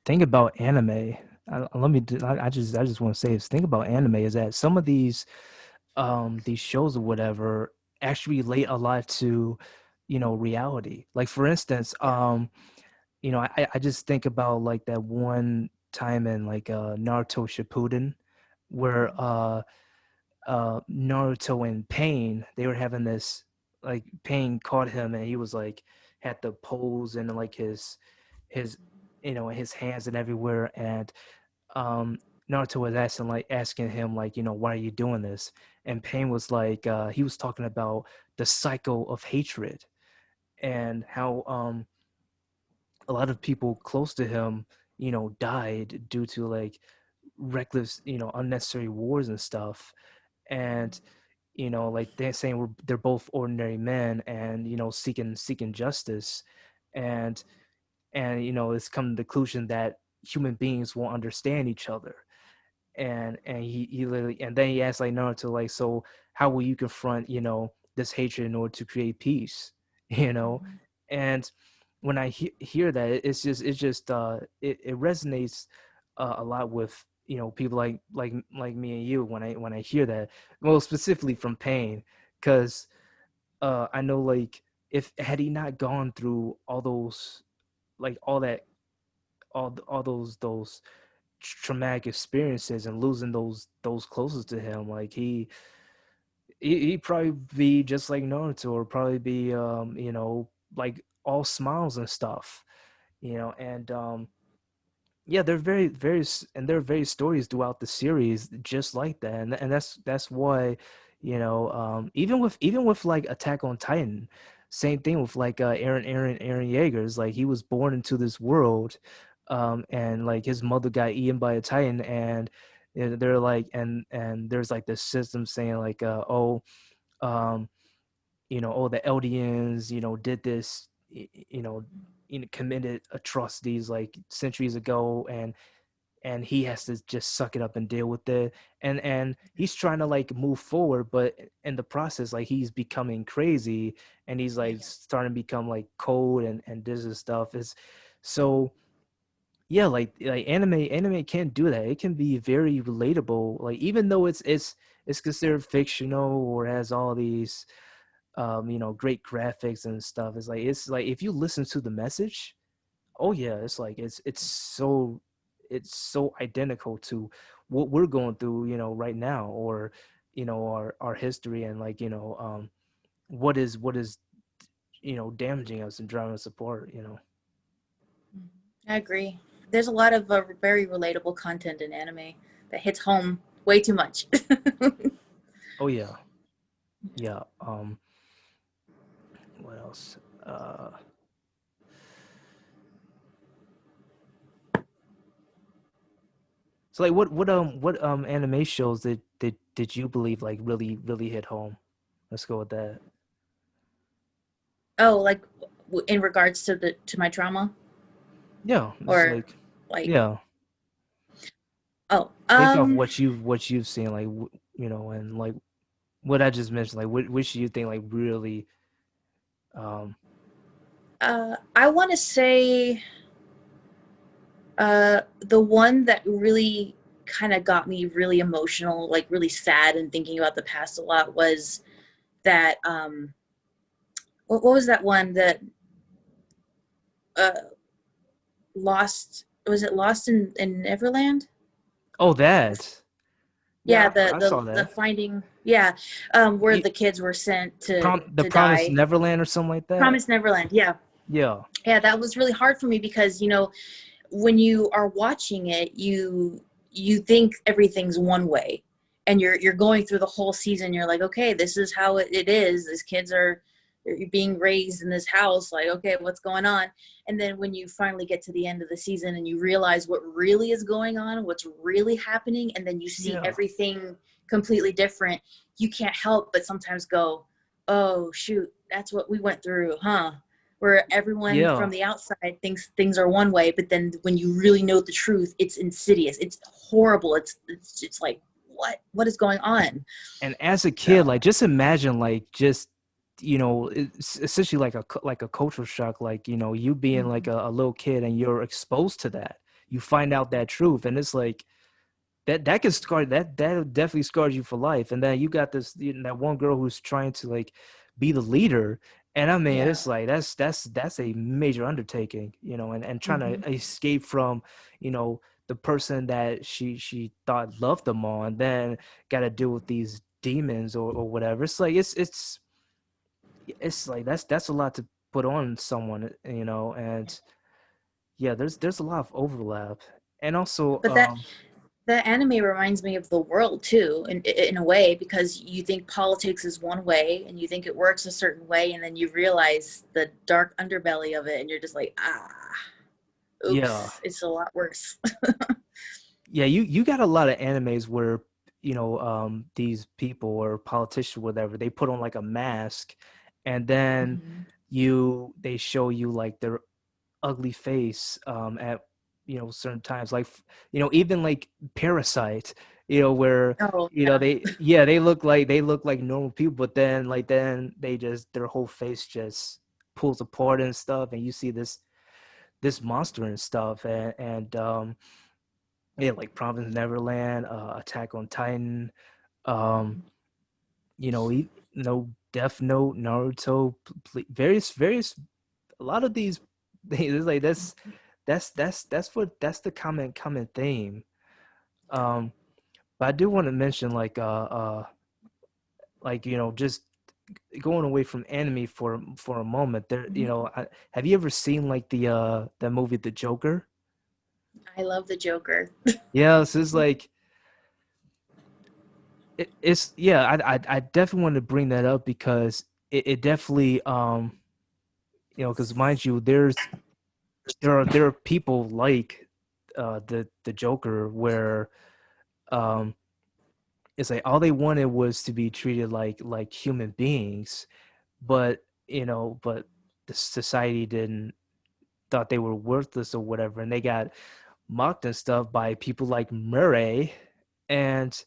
Think about anime. I just want to say this. Think about anime is that some of these shows or whatever actually relate a lot to reality. Like for instance, I just think about like that one time in like Naruto Shippuden where Naruto and Pain, they were having this, like Pain caught him and he was like had the pose and like his his hands and everywhere. And Naruto was asking him like, why are you doing this? And Pain was like, he was talking about the cycle of hatred and how a lot of people close to him, died due to like reckless, unnecessary wars and stuff. And like they're saying they're both ordinary men and seeking justice. And it's come to the conclusion that human beings won't understand each other. And he literally, and then he asked like Naruto like, so how will you confront this hatred in order to create peace? And when I hear that, it resonates a lot with people like me and you when I hear that, well, specifically from Pain, because I know like if had he not gone through all those like all those traumatic experiences and losing those closest to him, like he'd probably be just like Naruto, or probably be like all smiles and stuff, and yeah, they're and there are various stories throughout the series just like that. And that's why even with like Attack on Titan, same thing with like Aaron Yeager's, like he was born into this world, and like his mother got eaten by a Titan. And they're like, and there's like this system saying like, oh, um oh, the Eldians, did this, committed atrocities like centuries ago, and he has to just suck it up and deal with it, and he's trying to like move forward, but in the process like he's becoming crazy, and he's like starting to become like cold and this and stuff is so. Yeah, like anime can't do that. It can be very relatable, like even though it's considered fictional or has all these great graphics and stuff. It's like if you listen to the message, oh yeah, it's like it's so identical to what we're going through, right now, or our history, and like what is damaging us and driving us apart. I agree. There's a lot of very relatable content in anime that hits home way too much. Oh yeah. Yeah. What else? So like what anime shows did you believe like really hit home? Let's go with that. Oh, like in regards to the to my trauma, Yeah, it's or like like yeah, oh based off what you've seen, like and like what I just mentioned, like which do you think like really um I want to say the one that really kind of got me really emotional, like really sad and thinking about the past a lot, was that what was that one that uh lost, was it Lost in Neverland? oh that Yeah, yeah I saw the that. finding, yeah, where You, the kids were sent the to Promised die. Neverland or something like that. Promised Neverland, yeah. Yeah, Yeah, that was really hard for me because when you are watching it, you think everything's one way, and you're going through the whole season. You're like, okay, this is how it is. These kids are being raised in this house. Like, okay, what's going on? And then when you finally get to the end of the season and you realize what really is going on, what's really happening, and then you see yeah, everything completely different, you can't help but sometimes go, oh shoot, that's what we went through, huh? Where everyone yeah. from the outside thinks things are one way, but then when you really know the truth, it's insidious, it's horrible, it's like, what is going on? And as a kid, So like just imagine like just it's essentially like like a cultural shock, like you being like mhm. a little kid and you're exposed to that. You find out that truth, and it's like that can scar that definitely scars you for life. And then you got this that one girl who's trying to like be the leader, and I mean Yeah. it's like that's a major undertaking, and trying Hmm. to escape from you know the person that she thought loved them all, and then got to deal with these demons or whatever. It's like it's like that's a lot to put on someone, and yeah, there's a lot of overlap. And also But that anime reminds me of the world too, in a way, because you think politics is one way and you think it works a certain way, and then you realize the dark underbelly of it, and you're just like, yeah. oops, it's a lot worse. Yeah, you got a lot of animes where these people or politicians, whatever, they put on like a mask, and then Hmm. they show you like their ugly face at certain times, like even like Parasite, where Oh yeah. they look like normal people, but then they just their whole face just pulls apart and stuff, and you see this monster and stuff, and yeah, like Province Neverland, Attack on Titan, um, Death Note, Naruto, various, a lot of these. It's like that's the common theme. Um, but I do want to mention like just going away from anime for a moment. There, Mhm. have you ever seen like the movie The Joker? I love the Joker. Yeah, so it's like it's yeah, I definitely want to bring that up because it definitely because mind you, there are people like the Joker where um it's like all they wanted was to be treated like human beings, but but the society didn't thought they were worthless or whatever, and they got mocked and stuff by people like Murray, and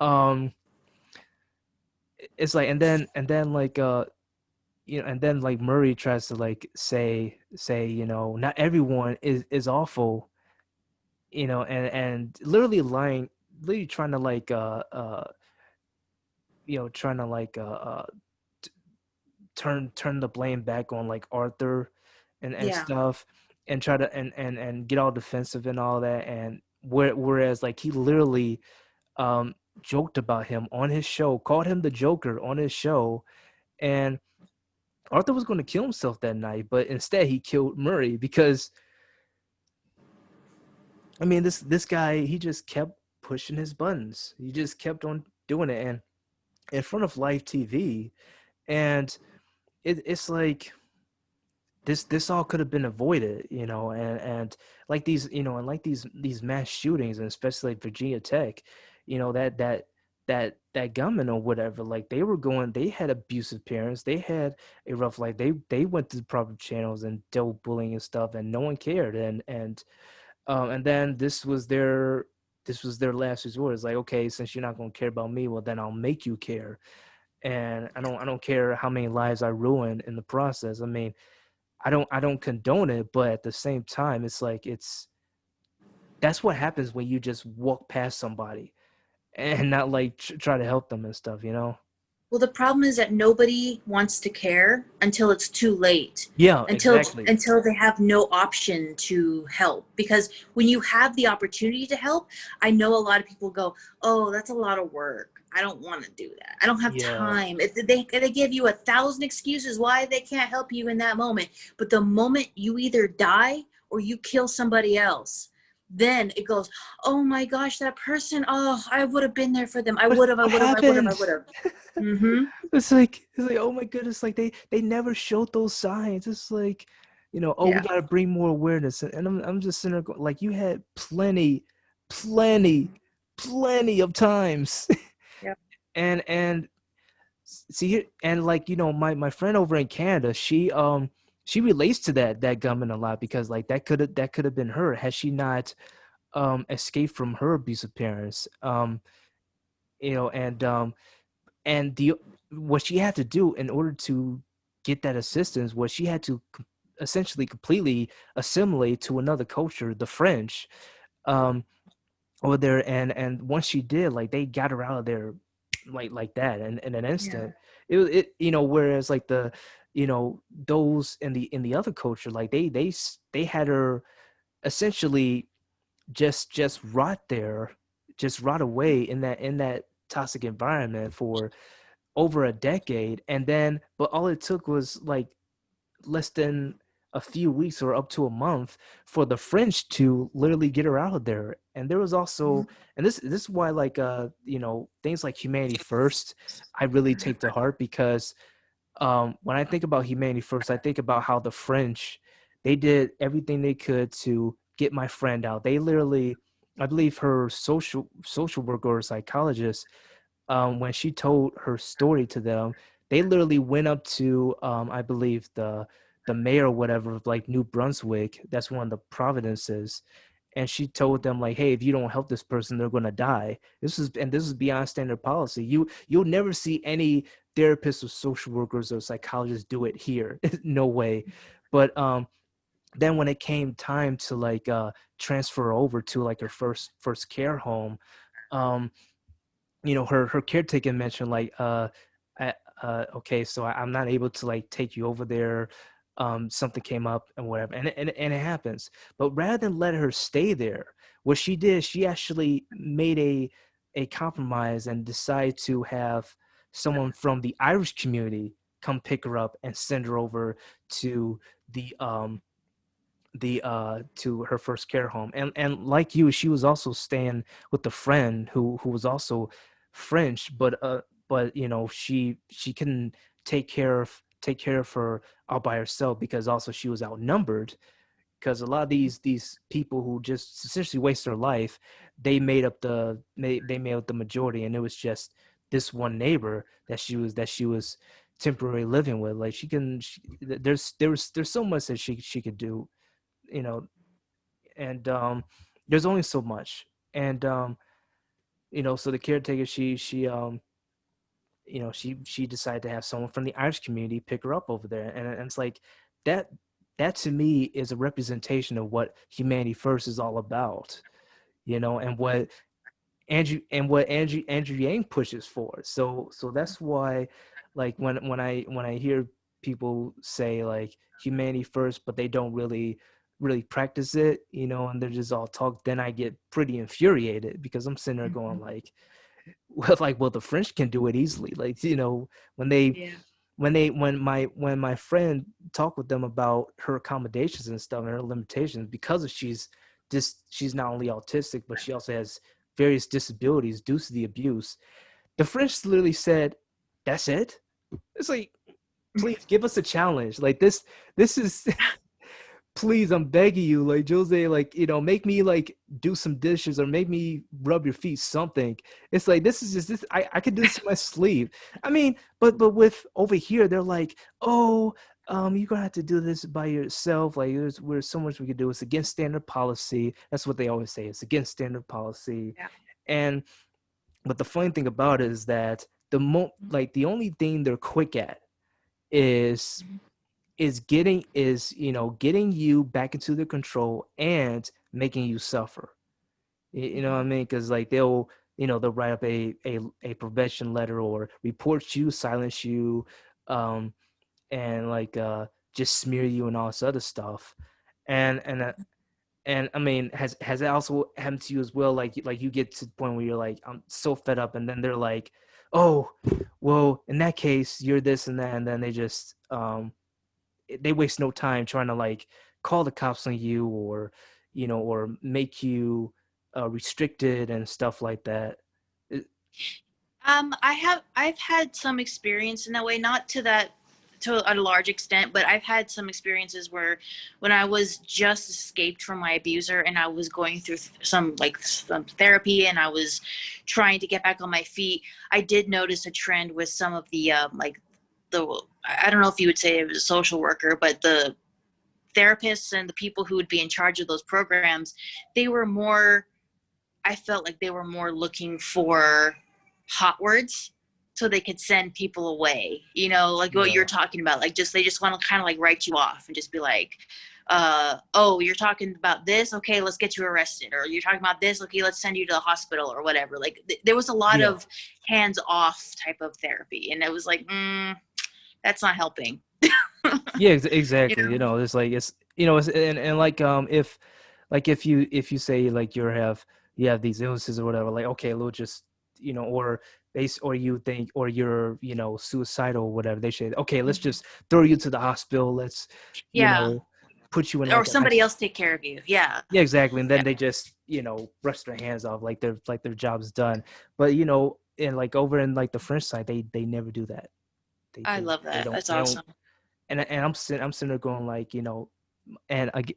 um it's like, and then like and then like Murray tries to like say not everyone is awful, and literally lying, literally trying to like trying to like t- turn the blame back on like Arthur and Yeah. stuff, and try to and get all defensive and all that, and whereas like he literally um joked about him on his show, called him the Joker on his show, and Arthur was going to kill himself that night, but instead he killed Murray because I mean this guy, he just kept pushing his buttons. He just kept on doing it, and in front of live TV, and it's like this all could have been avoided, and like these, and like these mass shootings, and especially like Virginia Tech, that gunman or whatever, like they had abusive parents, they had a rough life, they went to the proper channels and dealt with bullying and stuff, and no one cared, and then this was their last resort. It's like, okay, since you're not going to care about me, well then I'll make you care, and I don't care how many lives I ruin in the process. I mean, I don't condone it, but at the same time, it's like that's what happens when you just walk past somebody and not like try to help them and stuff. Well, the problem is that nobody wants to care until it's too late. Yeah, Until exactly. until they have no option to help. Because when you have the opportunity to help, I know a lot of people go, "Oh, that's a lot of work. I don't want to do that. I don't have Yeah, time." They give you 1,000 excuses why they can't help you in that moment. But the moment you either die or you kill somebody else, then it goes, "Oh my gosh, that person, oh, I would have been there for them. I but would have, I what would have, I would have, I happened? would have." Mm-hmm. It's like, oh my goodness, like they never showed those signs. It's like, oh, we Yeah. got to bring more awareness, and I'm just sitting there going, like, you had plenty, plenty of times, Yep. and see, and like, my friend over in Canada, she relates to that gunman a lot, because like that could have been her had she not escaped from her abusive parents, and the what she had to do in order to get that assistance was she had to essentially completely assimilate to another culture, the French, um over there, and once she did, like, they got her out of there like that, and in an Yeah. instant. Whereas like those in the other culture, like they had her essentially just rot there, just rot away in that toxic environment for over a decade, and then but all it took was like less than a few weeks or up to a month for the French to literally get her out of there. And there was Mhm. also, and this is why, like, things like Humanity First I really take to heart, because when I think about Humanity First, I think about how the French, they did everything they could to get my friend out. They literally, I believe her social worker or psychologist, when she told her story to them, they literally went up to, I believe, the mayor or whatever of like New Brunswick. That's one of the provinces, and she told them like, "Hey, if you don't help this person, they're gonna die." This is beyond standard policy. You'll never see any therapists or social workers or psychologists do it here. No way. But then when it came time to like transfer over to like her first care home, um her caretaker mentioned like I, okay, so I'm not able to like take you over there, something came up and whatever, and it happens. But rather than let her stay there, what she did, she actually made a compromise and decided to have someone from the Irish community come pick her up and send her over to the to her first care home. And like you, she was also staying with a friend who was also French, but she couldn't take care of her all by herself, because also she was outnumbered, because a lot of these people who just essentially waste their life, they made up the majority, and it was just this one neighbor that she was temporary living with. Like there's so much that she could do, you know, and there's only so much. And so the caretaker, she she decided to have someone from the Irish community pick her up over there, and it's like that that to me is a representation of what Humanity First is all about, and what Andrew Yang pushes for. So that's why, like, when I hear people say like Humanity First, but they don't really practice it, and they're just all talk, then I get pretty infuriated, because I'm sitting there going like, well, the French can do it easily. Like, when they Yeah. when my friend talked with them about her accommodations and stuff and her limitations, because of she's not only autistic, but she also has various disabilities due to the abuse. The French literally said, "That's it." It's like, please give us a challenge. Like this is please, I'm begging you, like, Jose, like, make me like do some dishes or make me rub your feet, something. It's like, this is just this. I could do this in my sleep. I mean, but with over here, they're like, oh, you're gonna have to do this by yourself. Like, there's so much we could do. It's against standard policy. That's what they always say. It's against standard policy. Yeah. And but the funny thing about it is that the only thing they're quick at is getting you back into the control and making you suffer. You know what I mean? Because like they'll write up a prevention letter or report you, silence you, and like just smear you and all this other stuff. And I mean, has it also happened to you as well? Like you get to the point where you're like, I'm so fed up, and then they're like, oh, well, in that case, you're this and that, and then they just they waste no time trying to like call the cops on you, or make you restricted and stuff like that. I've had some experience in that way, not to a large extent, but I've had some experiences where when I was just escaped from my abuser and I was going through some therapy and I was trying to get back on my feet, I did notice a trend with some of the I don't know if you would say it was a social worker, but the therapists and the people who would be in charge of those programs, I felt like they were more looking for hot words so they could send people away, like what you're talking about. Like they just want to kind of like write you off and just be like, oh, you're talking about this? Okay, let's get you arrested. Or you're talking about this? Okay, let's send you to the hospital or whatever. Like there was a lot of hands off type of therapy. And it was like, that's not helping. Yeah, exactly. It's like, it's and like if you say like you have these illnesses or whatever, like, okay, we'll just or you think, or you're suicidal or whatever, they say, okay, let's just throw you to the hospital, let's put you in, or somebody else take care of you. Yeah, exactly. And then they just brush their hands off, like their job's done. But and like over in like the French side, they never do that. I love that. That's awesome. And I'm sitting there going like, and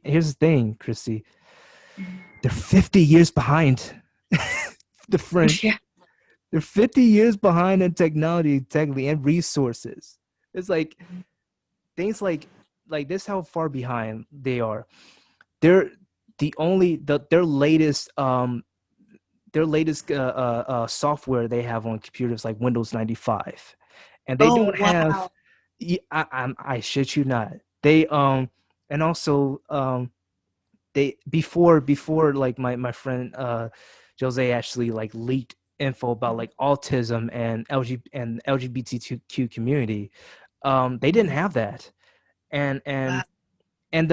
here's the thing, Kristie, they're 50 years behind. The French. Yeah. They're 50 years behind in technology, and resources. It's like things like this, how far behind they are. They're their latest software they have on computers like Windows 95, and they don't have. I shit you not. They and also they before like my friend Jose actually like leaked info about like autism and LGBTQ community. They didn't have that, and Wow. and and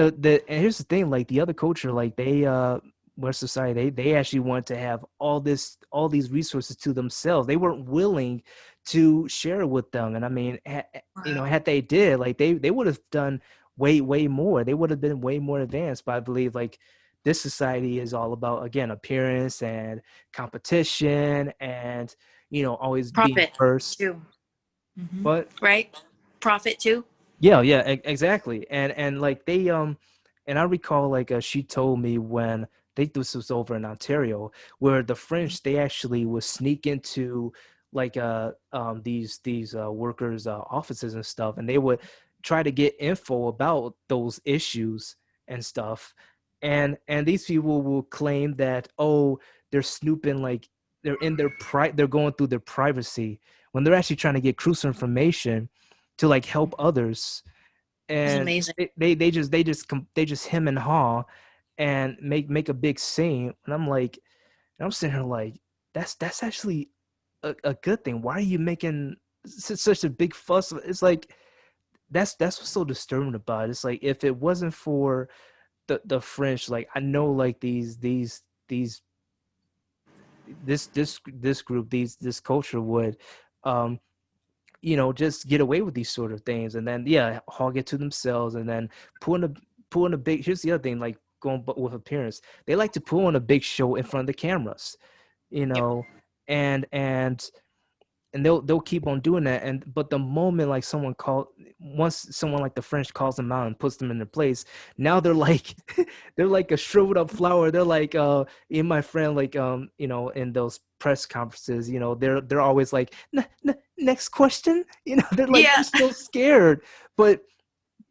here's the thing, like the other culture, like they West society, they actually want to have all these resources to themselves. They weren't willing to share it with them. And I mean, had they did, like they would have done way more. They would have been way more advanced. But I believe like this society is all about, again, appearance and competition and always Profit being first. too. Mm-hmm. But right, profit too. Yeah, exactly. And like they and I recall like she told me when this was over in Ontario, where the French, they actually would sneak into like these workers offices and stuff, and they would try to get info about those issues and stuff. And these people will claim that, oh, they're snooping, like they're in their they're going through their privacy, when they're actually trying to get crucial information to like help others. It's And amazing. they just hem and haw and make a big scene. And I'm like, and I'm sitting here like, that's actually a good thing. Why are you making such a big fuss? It's like, that's what's so disturbing about it. It's like, if it wasn't for the French, like, I know like this group, this culture would um just get away with these sort of things, and then hog it to themselves, and then pull in a big. Here's the other thing, like going with appearance, they like to pull on a big show in front of the cameras, Yep. and they'll keep on doing that. And but the moment like once someone like the French calls them out and puts them in their place, now they're like they're like a shriveled up flower. They're like in my friend, like in those press conferences, they're always like, next question, they're like, Yeah. they're so scared. But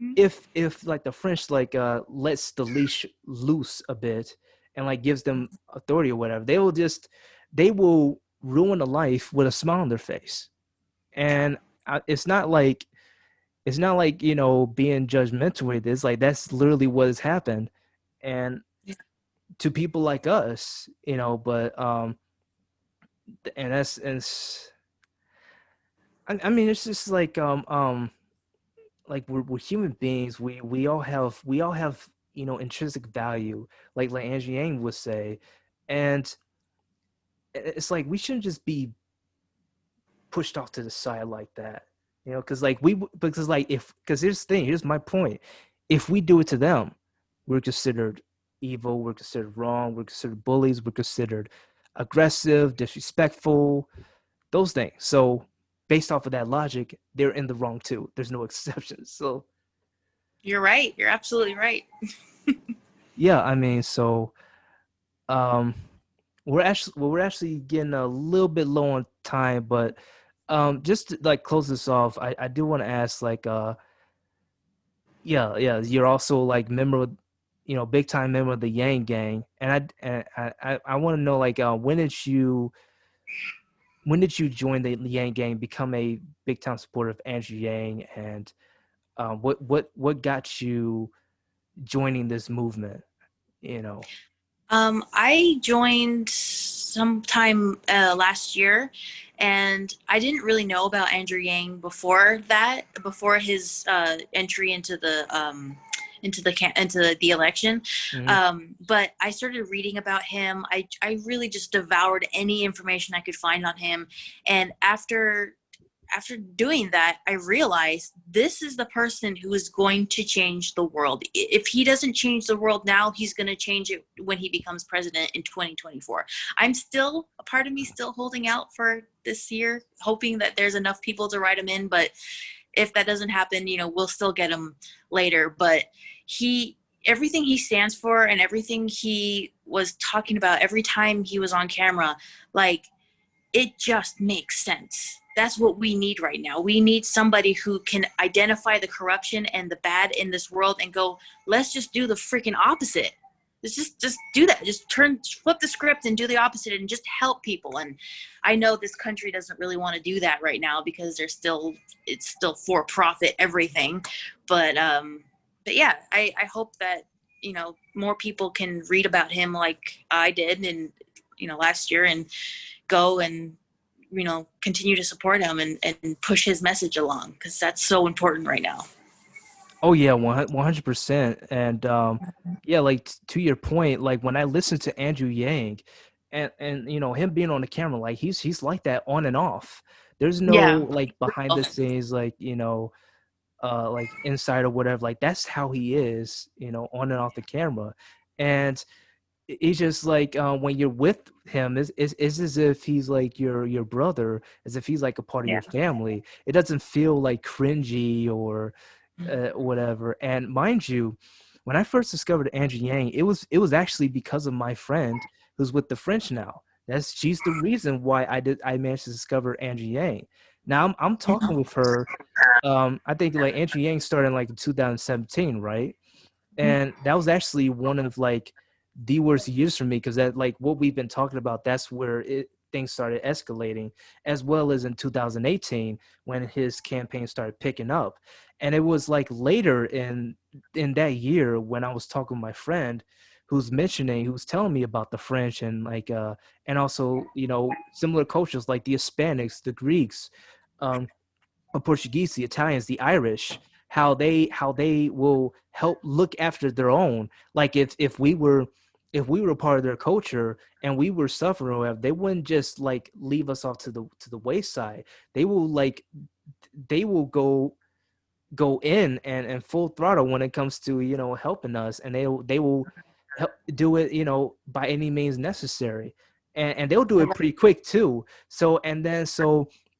Mhm. if like the French like lets the leash loose a bit and like gives them authority or whatever, they will ruin a life with a smile on their face. Yeah. And it's not like being judgmental with this. Like, that's literally what has happened, and Yeah. to people like us, but and that's and I mean, it's just like we're human beings. We all have intrinsic value, like Angie Yang would say. And it's like, we shouldn't just be pushed off to the side like that, because here's my point. If we do it to them, we're considered evil, we're considered wrong, we're considered bullies, we're considered aggressive, disrespectful, those things. So based off of that logic, they're in the wrong too. There's no exceptions. So You're right. You're absolutely right. yeah, I mean, so um we're actually getting a little bit low on time, but just to like close this off, I do want to ask, like, yeah, you're also like member of, big time member of the Yang gang. And I want to know, like, when did you join the Yang gang, become a big time supporter of Andrew Yang, and what got you joining this movement, I joined sometime last year, and I didn't really know about Andrew Yang before that, before his entry into the election. Mhm. But I started reading about him. I really just devoured any information I could find on him, and after doing that, I realized this is the person who is going to change the world. If he doesn't change the world now, he's going to change it when he becomes president in 2024. A part of me still holding out for this year, hoping that there's enough people to write him in. But if that doesn't happen, we'll still get him later. But everything he stands for and everything he was talking about every time he was on camera, like, it just makes sense. That's what we need right now. We need somebody who can identify the corruption and the bad in this world and go, let's just do the freaking opposite. Let's just do that. Just flip the script and do the opposite and just help people. And I know this country doesn't really want to do that right now because it's still for profit, everything. But yeah, I hope that, more people can read about him like I did and, last year, and go and continue to support him and push his message along, because that's so important right now. Oh yeah, 100%. And yeah, like, to your point, like when I listen to Andrew Yang, and him being on the camera, like he's like that on and off. There's no Yeah. like behind the scenes, like, like inside or whatever. Like, that's how he is, on and off the camera. And it's just like, when you're with him, it's as if he's like your brother, as if he's like a part of Yeah. your family. It doesn't feel like cringy or whatever. And mind you, when I first discovered Andrew Yang, it was actually because of my friend who's with the French now. she's the reason why I managed to discover Andrew Yang. Now I'm talking with her. I think like Andrew Yang started in like 2017, right? And that was actually one of like the worst years for me, because that, like what we've been talking about, that's where things started escalating, as well as in 2018 when his campaign started picking up. And it was like later in that year when I was talking with my friend who's telling me about the French and like and also, you know, similar cultures like the Hispanics, the Greeks, the Portuguese, the Italians, the Irish, how they will help look after their own. Like if we were part of their culture and we were suffering or whatever, they wouldn't just like leave us off to the wayside. They will like they will go in and full throttle when it comes to, you know, helping us, and they will help do it, you know, by any means necessary, and they'll do it pretty quick too. So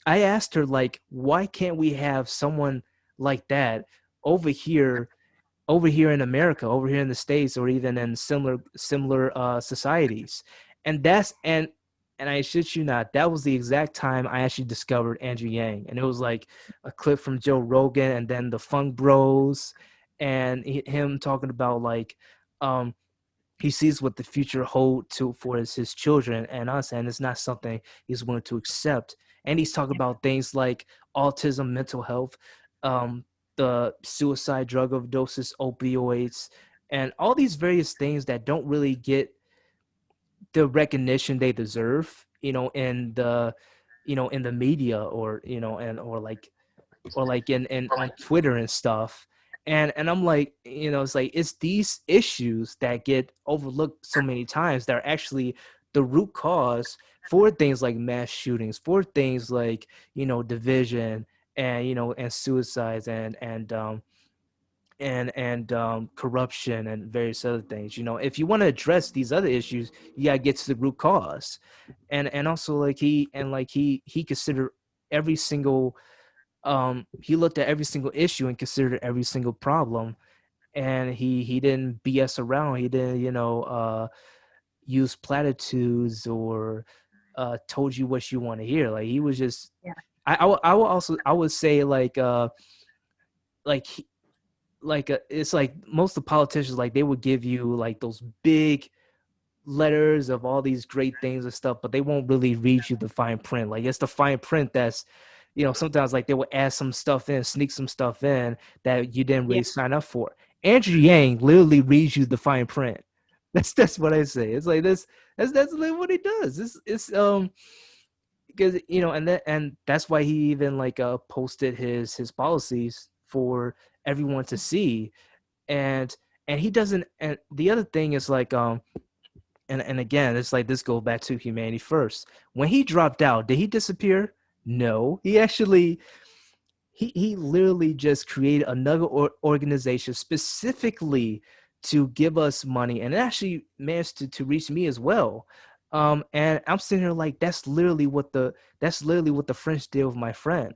I asked her, like, why can't we have someone like that over here in America, over here in the States, or even in similar societies? And I shit you not, that was the exact time I actually discovered Andrew Yang. And it was like a clip from Joe Rogan and then the Funk Bros, and him talking about like he sees what the future hold for his children and us, and it's not something he's willing to accept. And he's talking about things like autism, mental health, the suicide, drug overdoses, opioids, and all these various things that don't really get the recognition they deserve, you know, in the media, or you know, and or like in on Twitter and stuff. And I'm like, you know, it's like it's these issues that get overlooked so many times that are actually the root cause for things like mass shootings, for things like, you know, division, and you know, and suicides, and corruption and various other things. You know, if you want to address these other issues, you gotta get to the root cause. And also like he considered every single he looked at every single issue and considered every single problem, and he didn't BS around. He didn't, you know, use platitudes or told you what you want to hear. Like he was just I would say like it's like most of the politicians, like they would give you like those big letters of all these great things and stuff, but they won't really read you the fine print. Like it's the fine print that's, you know, sometimes like they will add some stuff in, sneak some stuff in that you didn't really sign up for. Andrew Yang literally reads you the fine print. That's what I say. It's like this. That's like what he does. It's because, you know, and that's why he even like posted his policies for everyone to see, and he doesn't. And the other thing is like and again, it's like this goes back to humanity first. When he dropped out, did he disappear? No, he actually he literally just created another organization specifically to give us money, and it actually managed to reach me as well. And I'm sitting here like that's literally what the French did with my friend.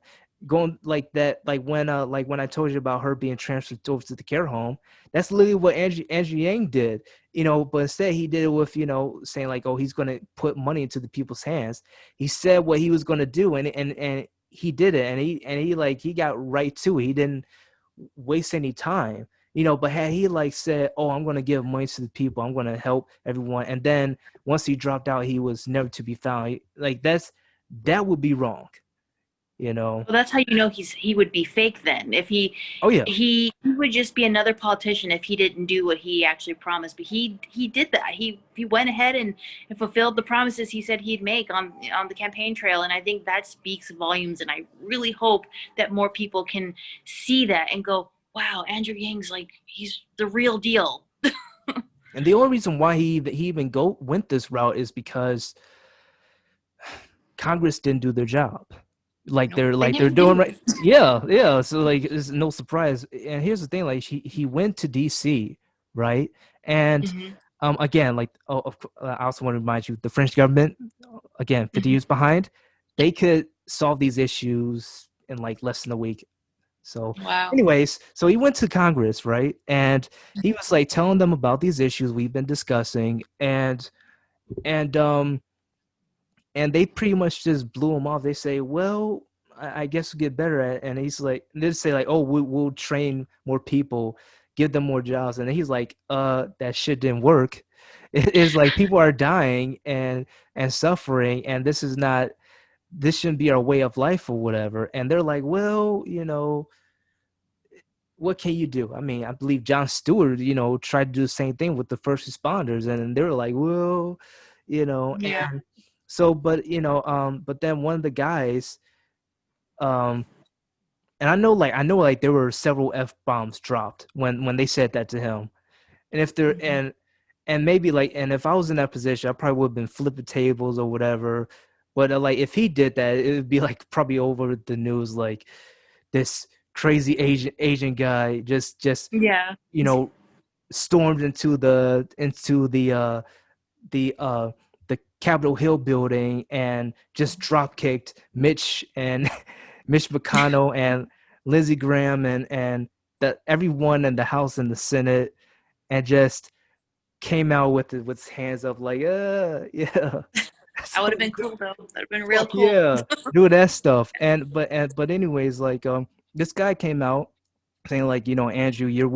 Going like that, like when I told you about her being transferred over to the care home, that's literally what Andrew Yang did, you know. But instead he did it with, you know, saying like, oh, he's gonna put money into the people's hands. He said what he was gonna do, and he did it, and he got right to it. He didn't waste any time, you know. But had he like said, oh, I'm gonna give money to the people, I'm gonna help everyone, and then once he dropped out, he was never to be found, like that would be wrong. You know, well, that's how you know he would be fake then. If he would just be another politician if he didn't do what he actually promised. But he did that. He went ahead and fulfilled the promises he said he'd make on the campaign trail, and I think that speaks volumes. And I really hope that more people can see that and go, wow, Andrew Yang's like, he's the real deal. And the only reason why he even went this route is because Congress didn't do their job. Like they're doing right. Yeah. So like it's no surprise. And here's the thing, like he went to DC, right? And again, like I also want to remind you, the French government, again, 50 years behind, they could solve these issues in like less than a week. So anyways, so he went to Congress, right? And he was like telling them about these issues we've been discussing, and and they pretty much just blew him off. They say, well, I guess we'll get better at it. And he's like, they say like, oh, we'll train more people, give them more jobs. And he's like, that shit didn't work. It's like people are dying and suffering, and this shouldn't be our way of life or whatever. And they're like, well, what can you do? I mean, I believe John Stewart, tried to do the same thing with the first responders, and they were like, well, Yeah. and so, but then one of the guys, and I know, there were several F-bombs dropped when they said that to him. And if there, and maybe and if I was in that position, I probably would have been flipping tables or whatever. But like, if he did that, it would be like probably over the news, like this crazy Asian guy just Yeah. stormed the the Capitol Hill building and just drop kicked Mitch and Mitch McConnell and Lindsey Graham and everyone in the House and the Senate, and just came out with his hands up like, yeah. That would have been cool though. That would have been real Fuck cool. yeah, do that stuff. But anyways, like, this guy came out saying like, Andrew, you're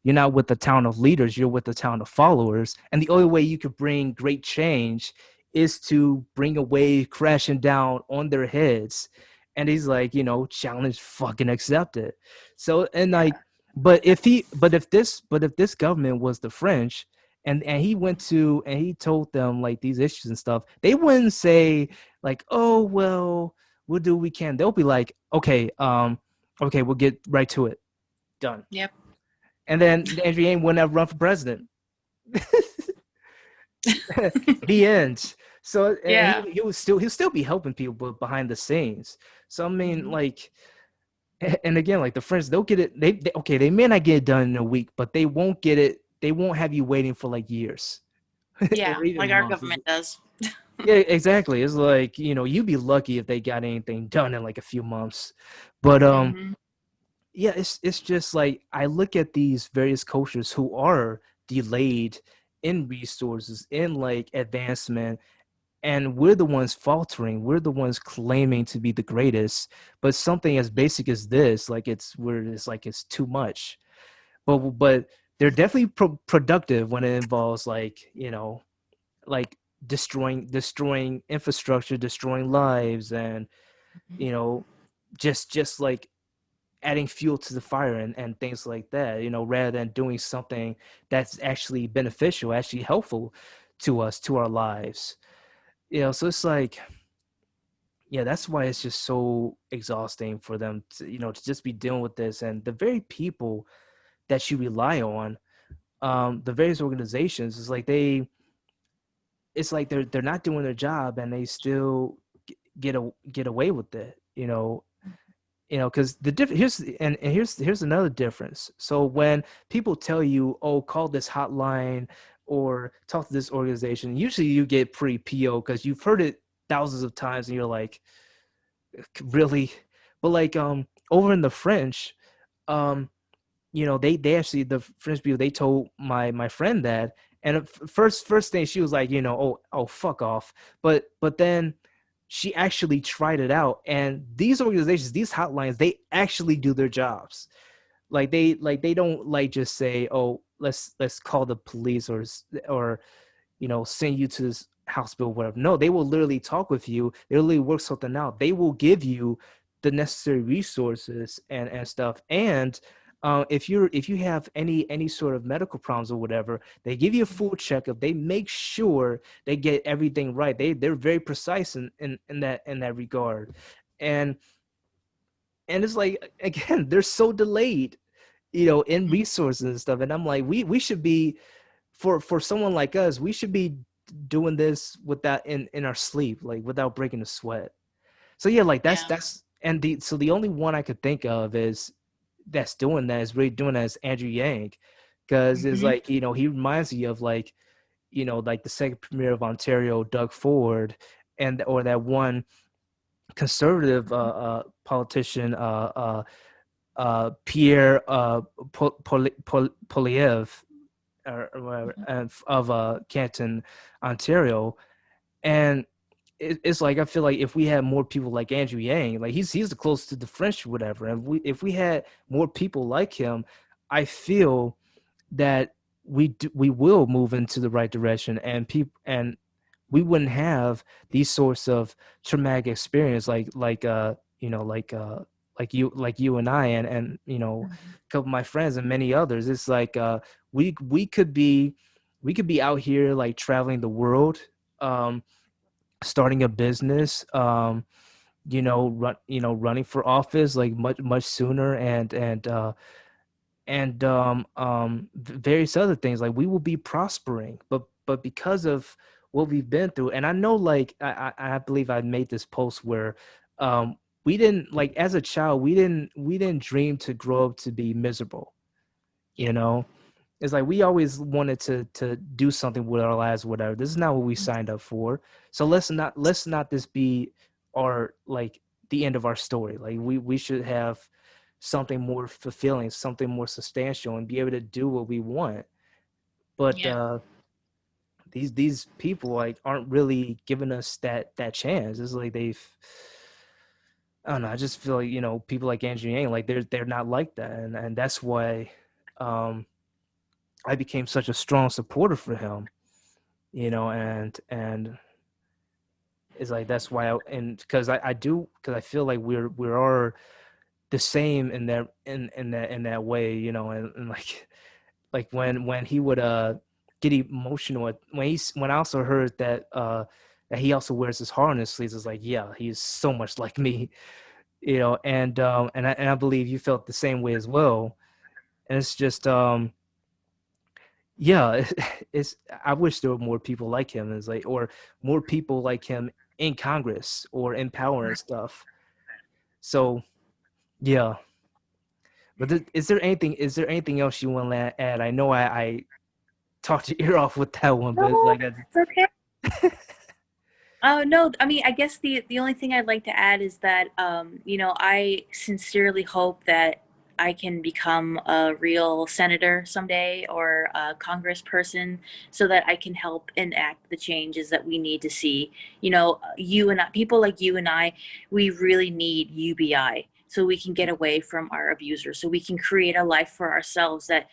not with the town of leaders, you're with the town of followers, and the only way you could bring great change is to bring a wave crashing down on their heads. And he's like, challenge fucking accepted. So, and like, but if this government was the French, and he told them like these issues and stuff, they wouldn't say like, oh well, we'll do what we can. They'll be like, okay, we'll get right to it. Done. Yep. And then Andrew Yang wouldn't have run for president. The end. So Yeah. he'll still be helping people behind the scenes. So I mean, like, and again, like the French, they'll get it. They may not get it done in a week, but they won't get it. They won't have you waiting for like years. Yeah, Or even like our months. government does. Yeah, exactly. It's like, you'd be lucky if they got anything done in like a few months. But yeah, it's just like, I look at these various cultures who are delayed in resources, in like advancement, and we're the ones faltering. We're the ones claiming to be the greatest. But something as basic as this, like it's too much. But they're definitely productive when it involves like, like destroying infrastructure, destroying lives, and just like adding fuel to the fire and things like that, rather than doing something that's actually beneficial, actually helpful to us, to our lives. So it's like, yeah, that's why it's just so exhausting for them to just be dealing with this. And the very people that you rely on, the various organizations, is like they're not doing their job, and they still get away with it, because here's another difference. So when people tell you, oh, call this hotline or talk to this organization, usually you get pretty PO because you've heard it thousands of times and you're like, really? But like, over in the French, they actually, the French people, they told my friend that, and first thing she was like, oh fuck off, but then she actually tried it out, and these organizations, these hotlines, they actually do their jobs. Like they don't like just say, oh, let's call the police or send you to this hospital, whatever. No, they will literally talk with you. They literally work something out. They will give you the necessary resources and stuff. And if you have any sort of medical problems or whatever, they give you a full checkup. They make sure they get everything right. They're very precise in that regard. And it's like, again, they're so delayed, in resources and stuff. And I'm like, we should be, for someone like us, we should be doing this without in our sleep, like without breaking a sweat. So yeah, like that's and the only one I could think of is really doing that is Andrew Yang, because it's like, he reminds me of like, like the second premier of Ontario, Doug Ford, or that one conservative politician, Pierre Poilievre, or whatever, of Canton, Ontario. And it's like I feel like if we had more people like Andrew Yang, like he's the closest to the French or whatever, and if we had more people like him, I feel that we will move into the right direction, and we wouldn't have these sorts of traumatic experience you know like you and I and a couple of my friends and many others. It's like we could be out here like traveling the world, um starting a business, running for office like much sooner, and various other things. Like we will be prospering, but because of what we've been through. And I know, like I believe I made this post where we didn't, like, as a child, we didn't dream to grow up to be miserable, you know. It's like we always wanted to do something with our lives, whatever. This is not what we signed up for. So let's not this be our, like, the end of our story. Like we should have something more fulfilling, something more substantial, and be able to do what we want. But Yeah. these people, like, aren't really giving us that chance. It's like I don't know. I just feel like, people like Andrew Yang, like they're not like that, and that's why I became such a strong supporter for him, and it's like that's why and because I feel like we are the same in that way, and like when he would get emotional when I also heard that he also wears his heart on his sleeves. It's like, yeah, he's so much like me, and I believe you felt the same way as well. And it's just yeah, it's I wish there were more people like him. It's like, or more people like him in Congress or in power and stuff. So yeah. But is there anything else you want to add? I know I talked your ear off with that one, but No, like it's okay. Oh no, I mean, I guess the only thing I'd like to add is that I sincerely hope that I can become a real senator someday, or a congressperson, so that I can help enact the changes that we need to see. You and I, people like you and I, we really need UBI so we can get away from our abusers, so we can create a life for ourselves that,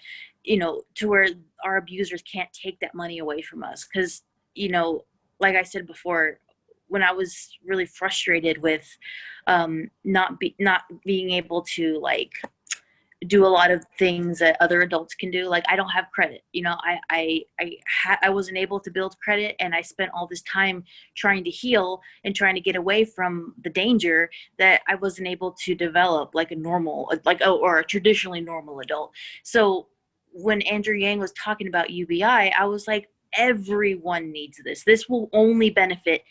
to where our abusers can't take that money away from us. Because, like I said before, when I was really frustrated with not being able to, like, do a lot of things that other adults can do. Like, I don't have credit. I wasn't able to build credit, and I spent all this time trying to heal and trying to get away from the danger that I wasn't able to develop like a normal, or a traditionally normal adult. So when Andrew Yang was talking about UBI, I was like, everyone needs this. This will only benefit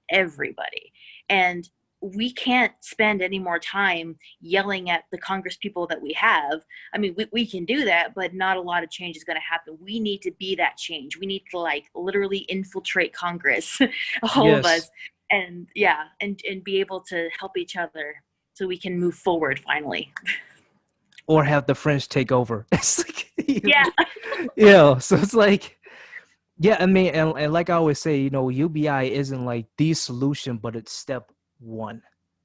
everybody. And we can't spend any more time yelling at the Congress people that we have. I mean, we can do that, but not a lot of change is going to happen. We need to be that change. We need to, like, literally infiltrate Congress, all of us, yes, and and be able to help each other so we can move forward finally. or have the French take over. It's like, Yeah. yeah. So it's like, yeah. I mean, and like I always say, UBI isn't like the solution, but it's step one.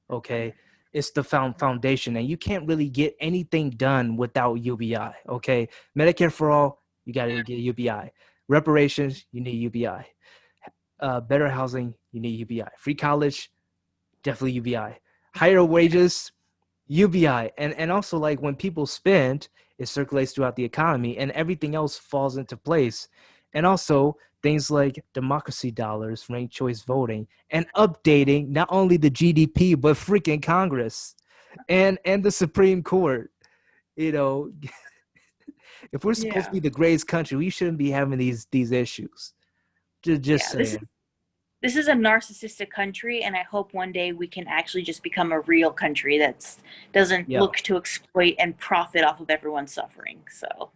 Okay, it's the foundation, and you can't really get anything done without UBI. Okay, Medicare for all, you got to get UBI. Reparations, you need UBI. Better housing, you need UBI. Free college, definitely UBI. Higher wages, UBI. And also, like, when people spend, it circulates throughout the economy, and everything else falls into place. And also things like democracy dollars, ranked choice voting, and updating not only the GDP but freaking Congress and the Supreme Court. You know, if we're supposed to Yeah. be the greatest country, we shouldn't be having these issues. Just Yeah. saying. This is a narcissistic country, and I hope one day we can actually just become a real country that doesn't Yeah, look to exploit and profit off of everyone's suffering. So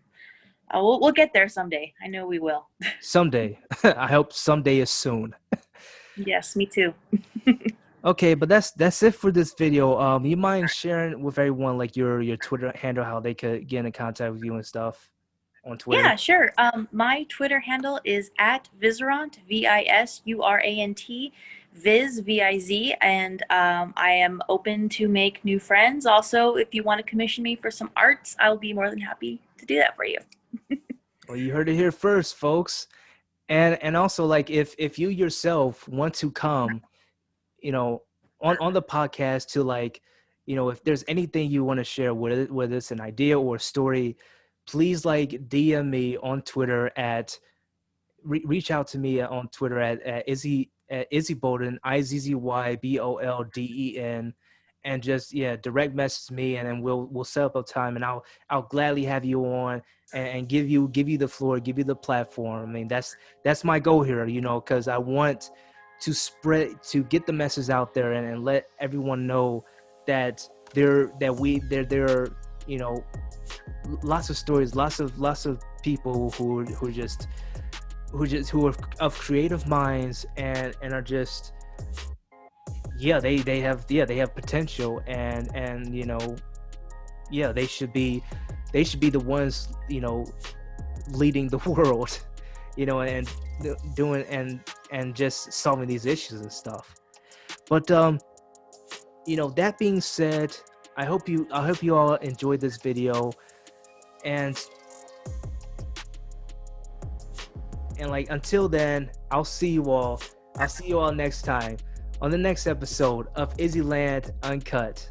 we'll get there someday. I know we will. someday. I hope someday is soon. Yes, me too. Okay, but that's it for this video. You mind sharing with everyone, like, your Twitter handle, how they could get in contact with you and stuff on Twitter? Yeah, sure. My Twitter handle is @Visurant, Visurant. Viz, V-I-Z, and I am open to make new friends. Also, if you want to commission me for some arts, I'll be more than happy to do that for you. Well, you heard it here first, folks. And also, like, if you yourself want to come, on the podcast to, like, if there's anything you want to share, whether it's an idea or a story, please, like, DM me on Twitter reach out to me on Twitter at Izzy Bolden, IzzyBolden, and just direct message me, and then we'll set up a time, and I'll gladly have you on and give you the floor, give you the platform. I mean, that's my goal here, because I want to get the message out there and let everyone know that there are lots of stories, lots of people who are of creative minds and are just they have potential, and they should be the ones leading the world, and doing and just solving these issues and stuff. But that being said, I hope you all enjoyed this video, and like, until then, I'll see you all next time on the next episode of IzzyLand Uncut.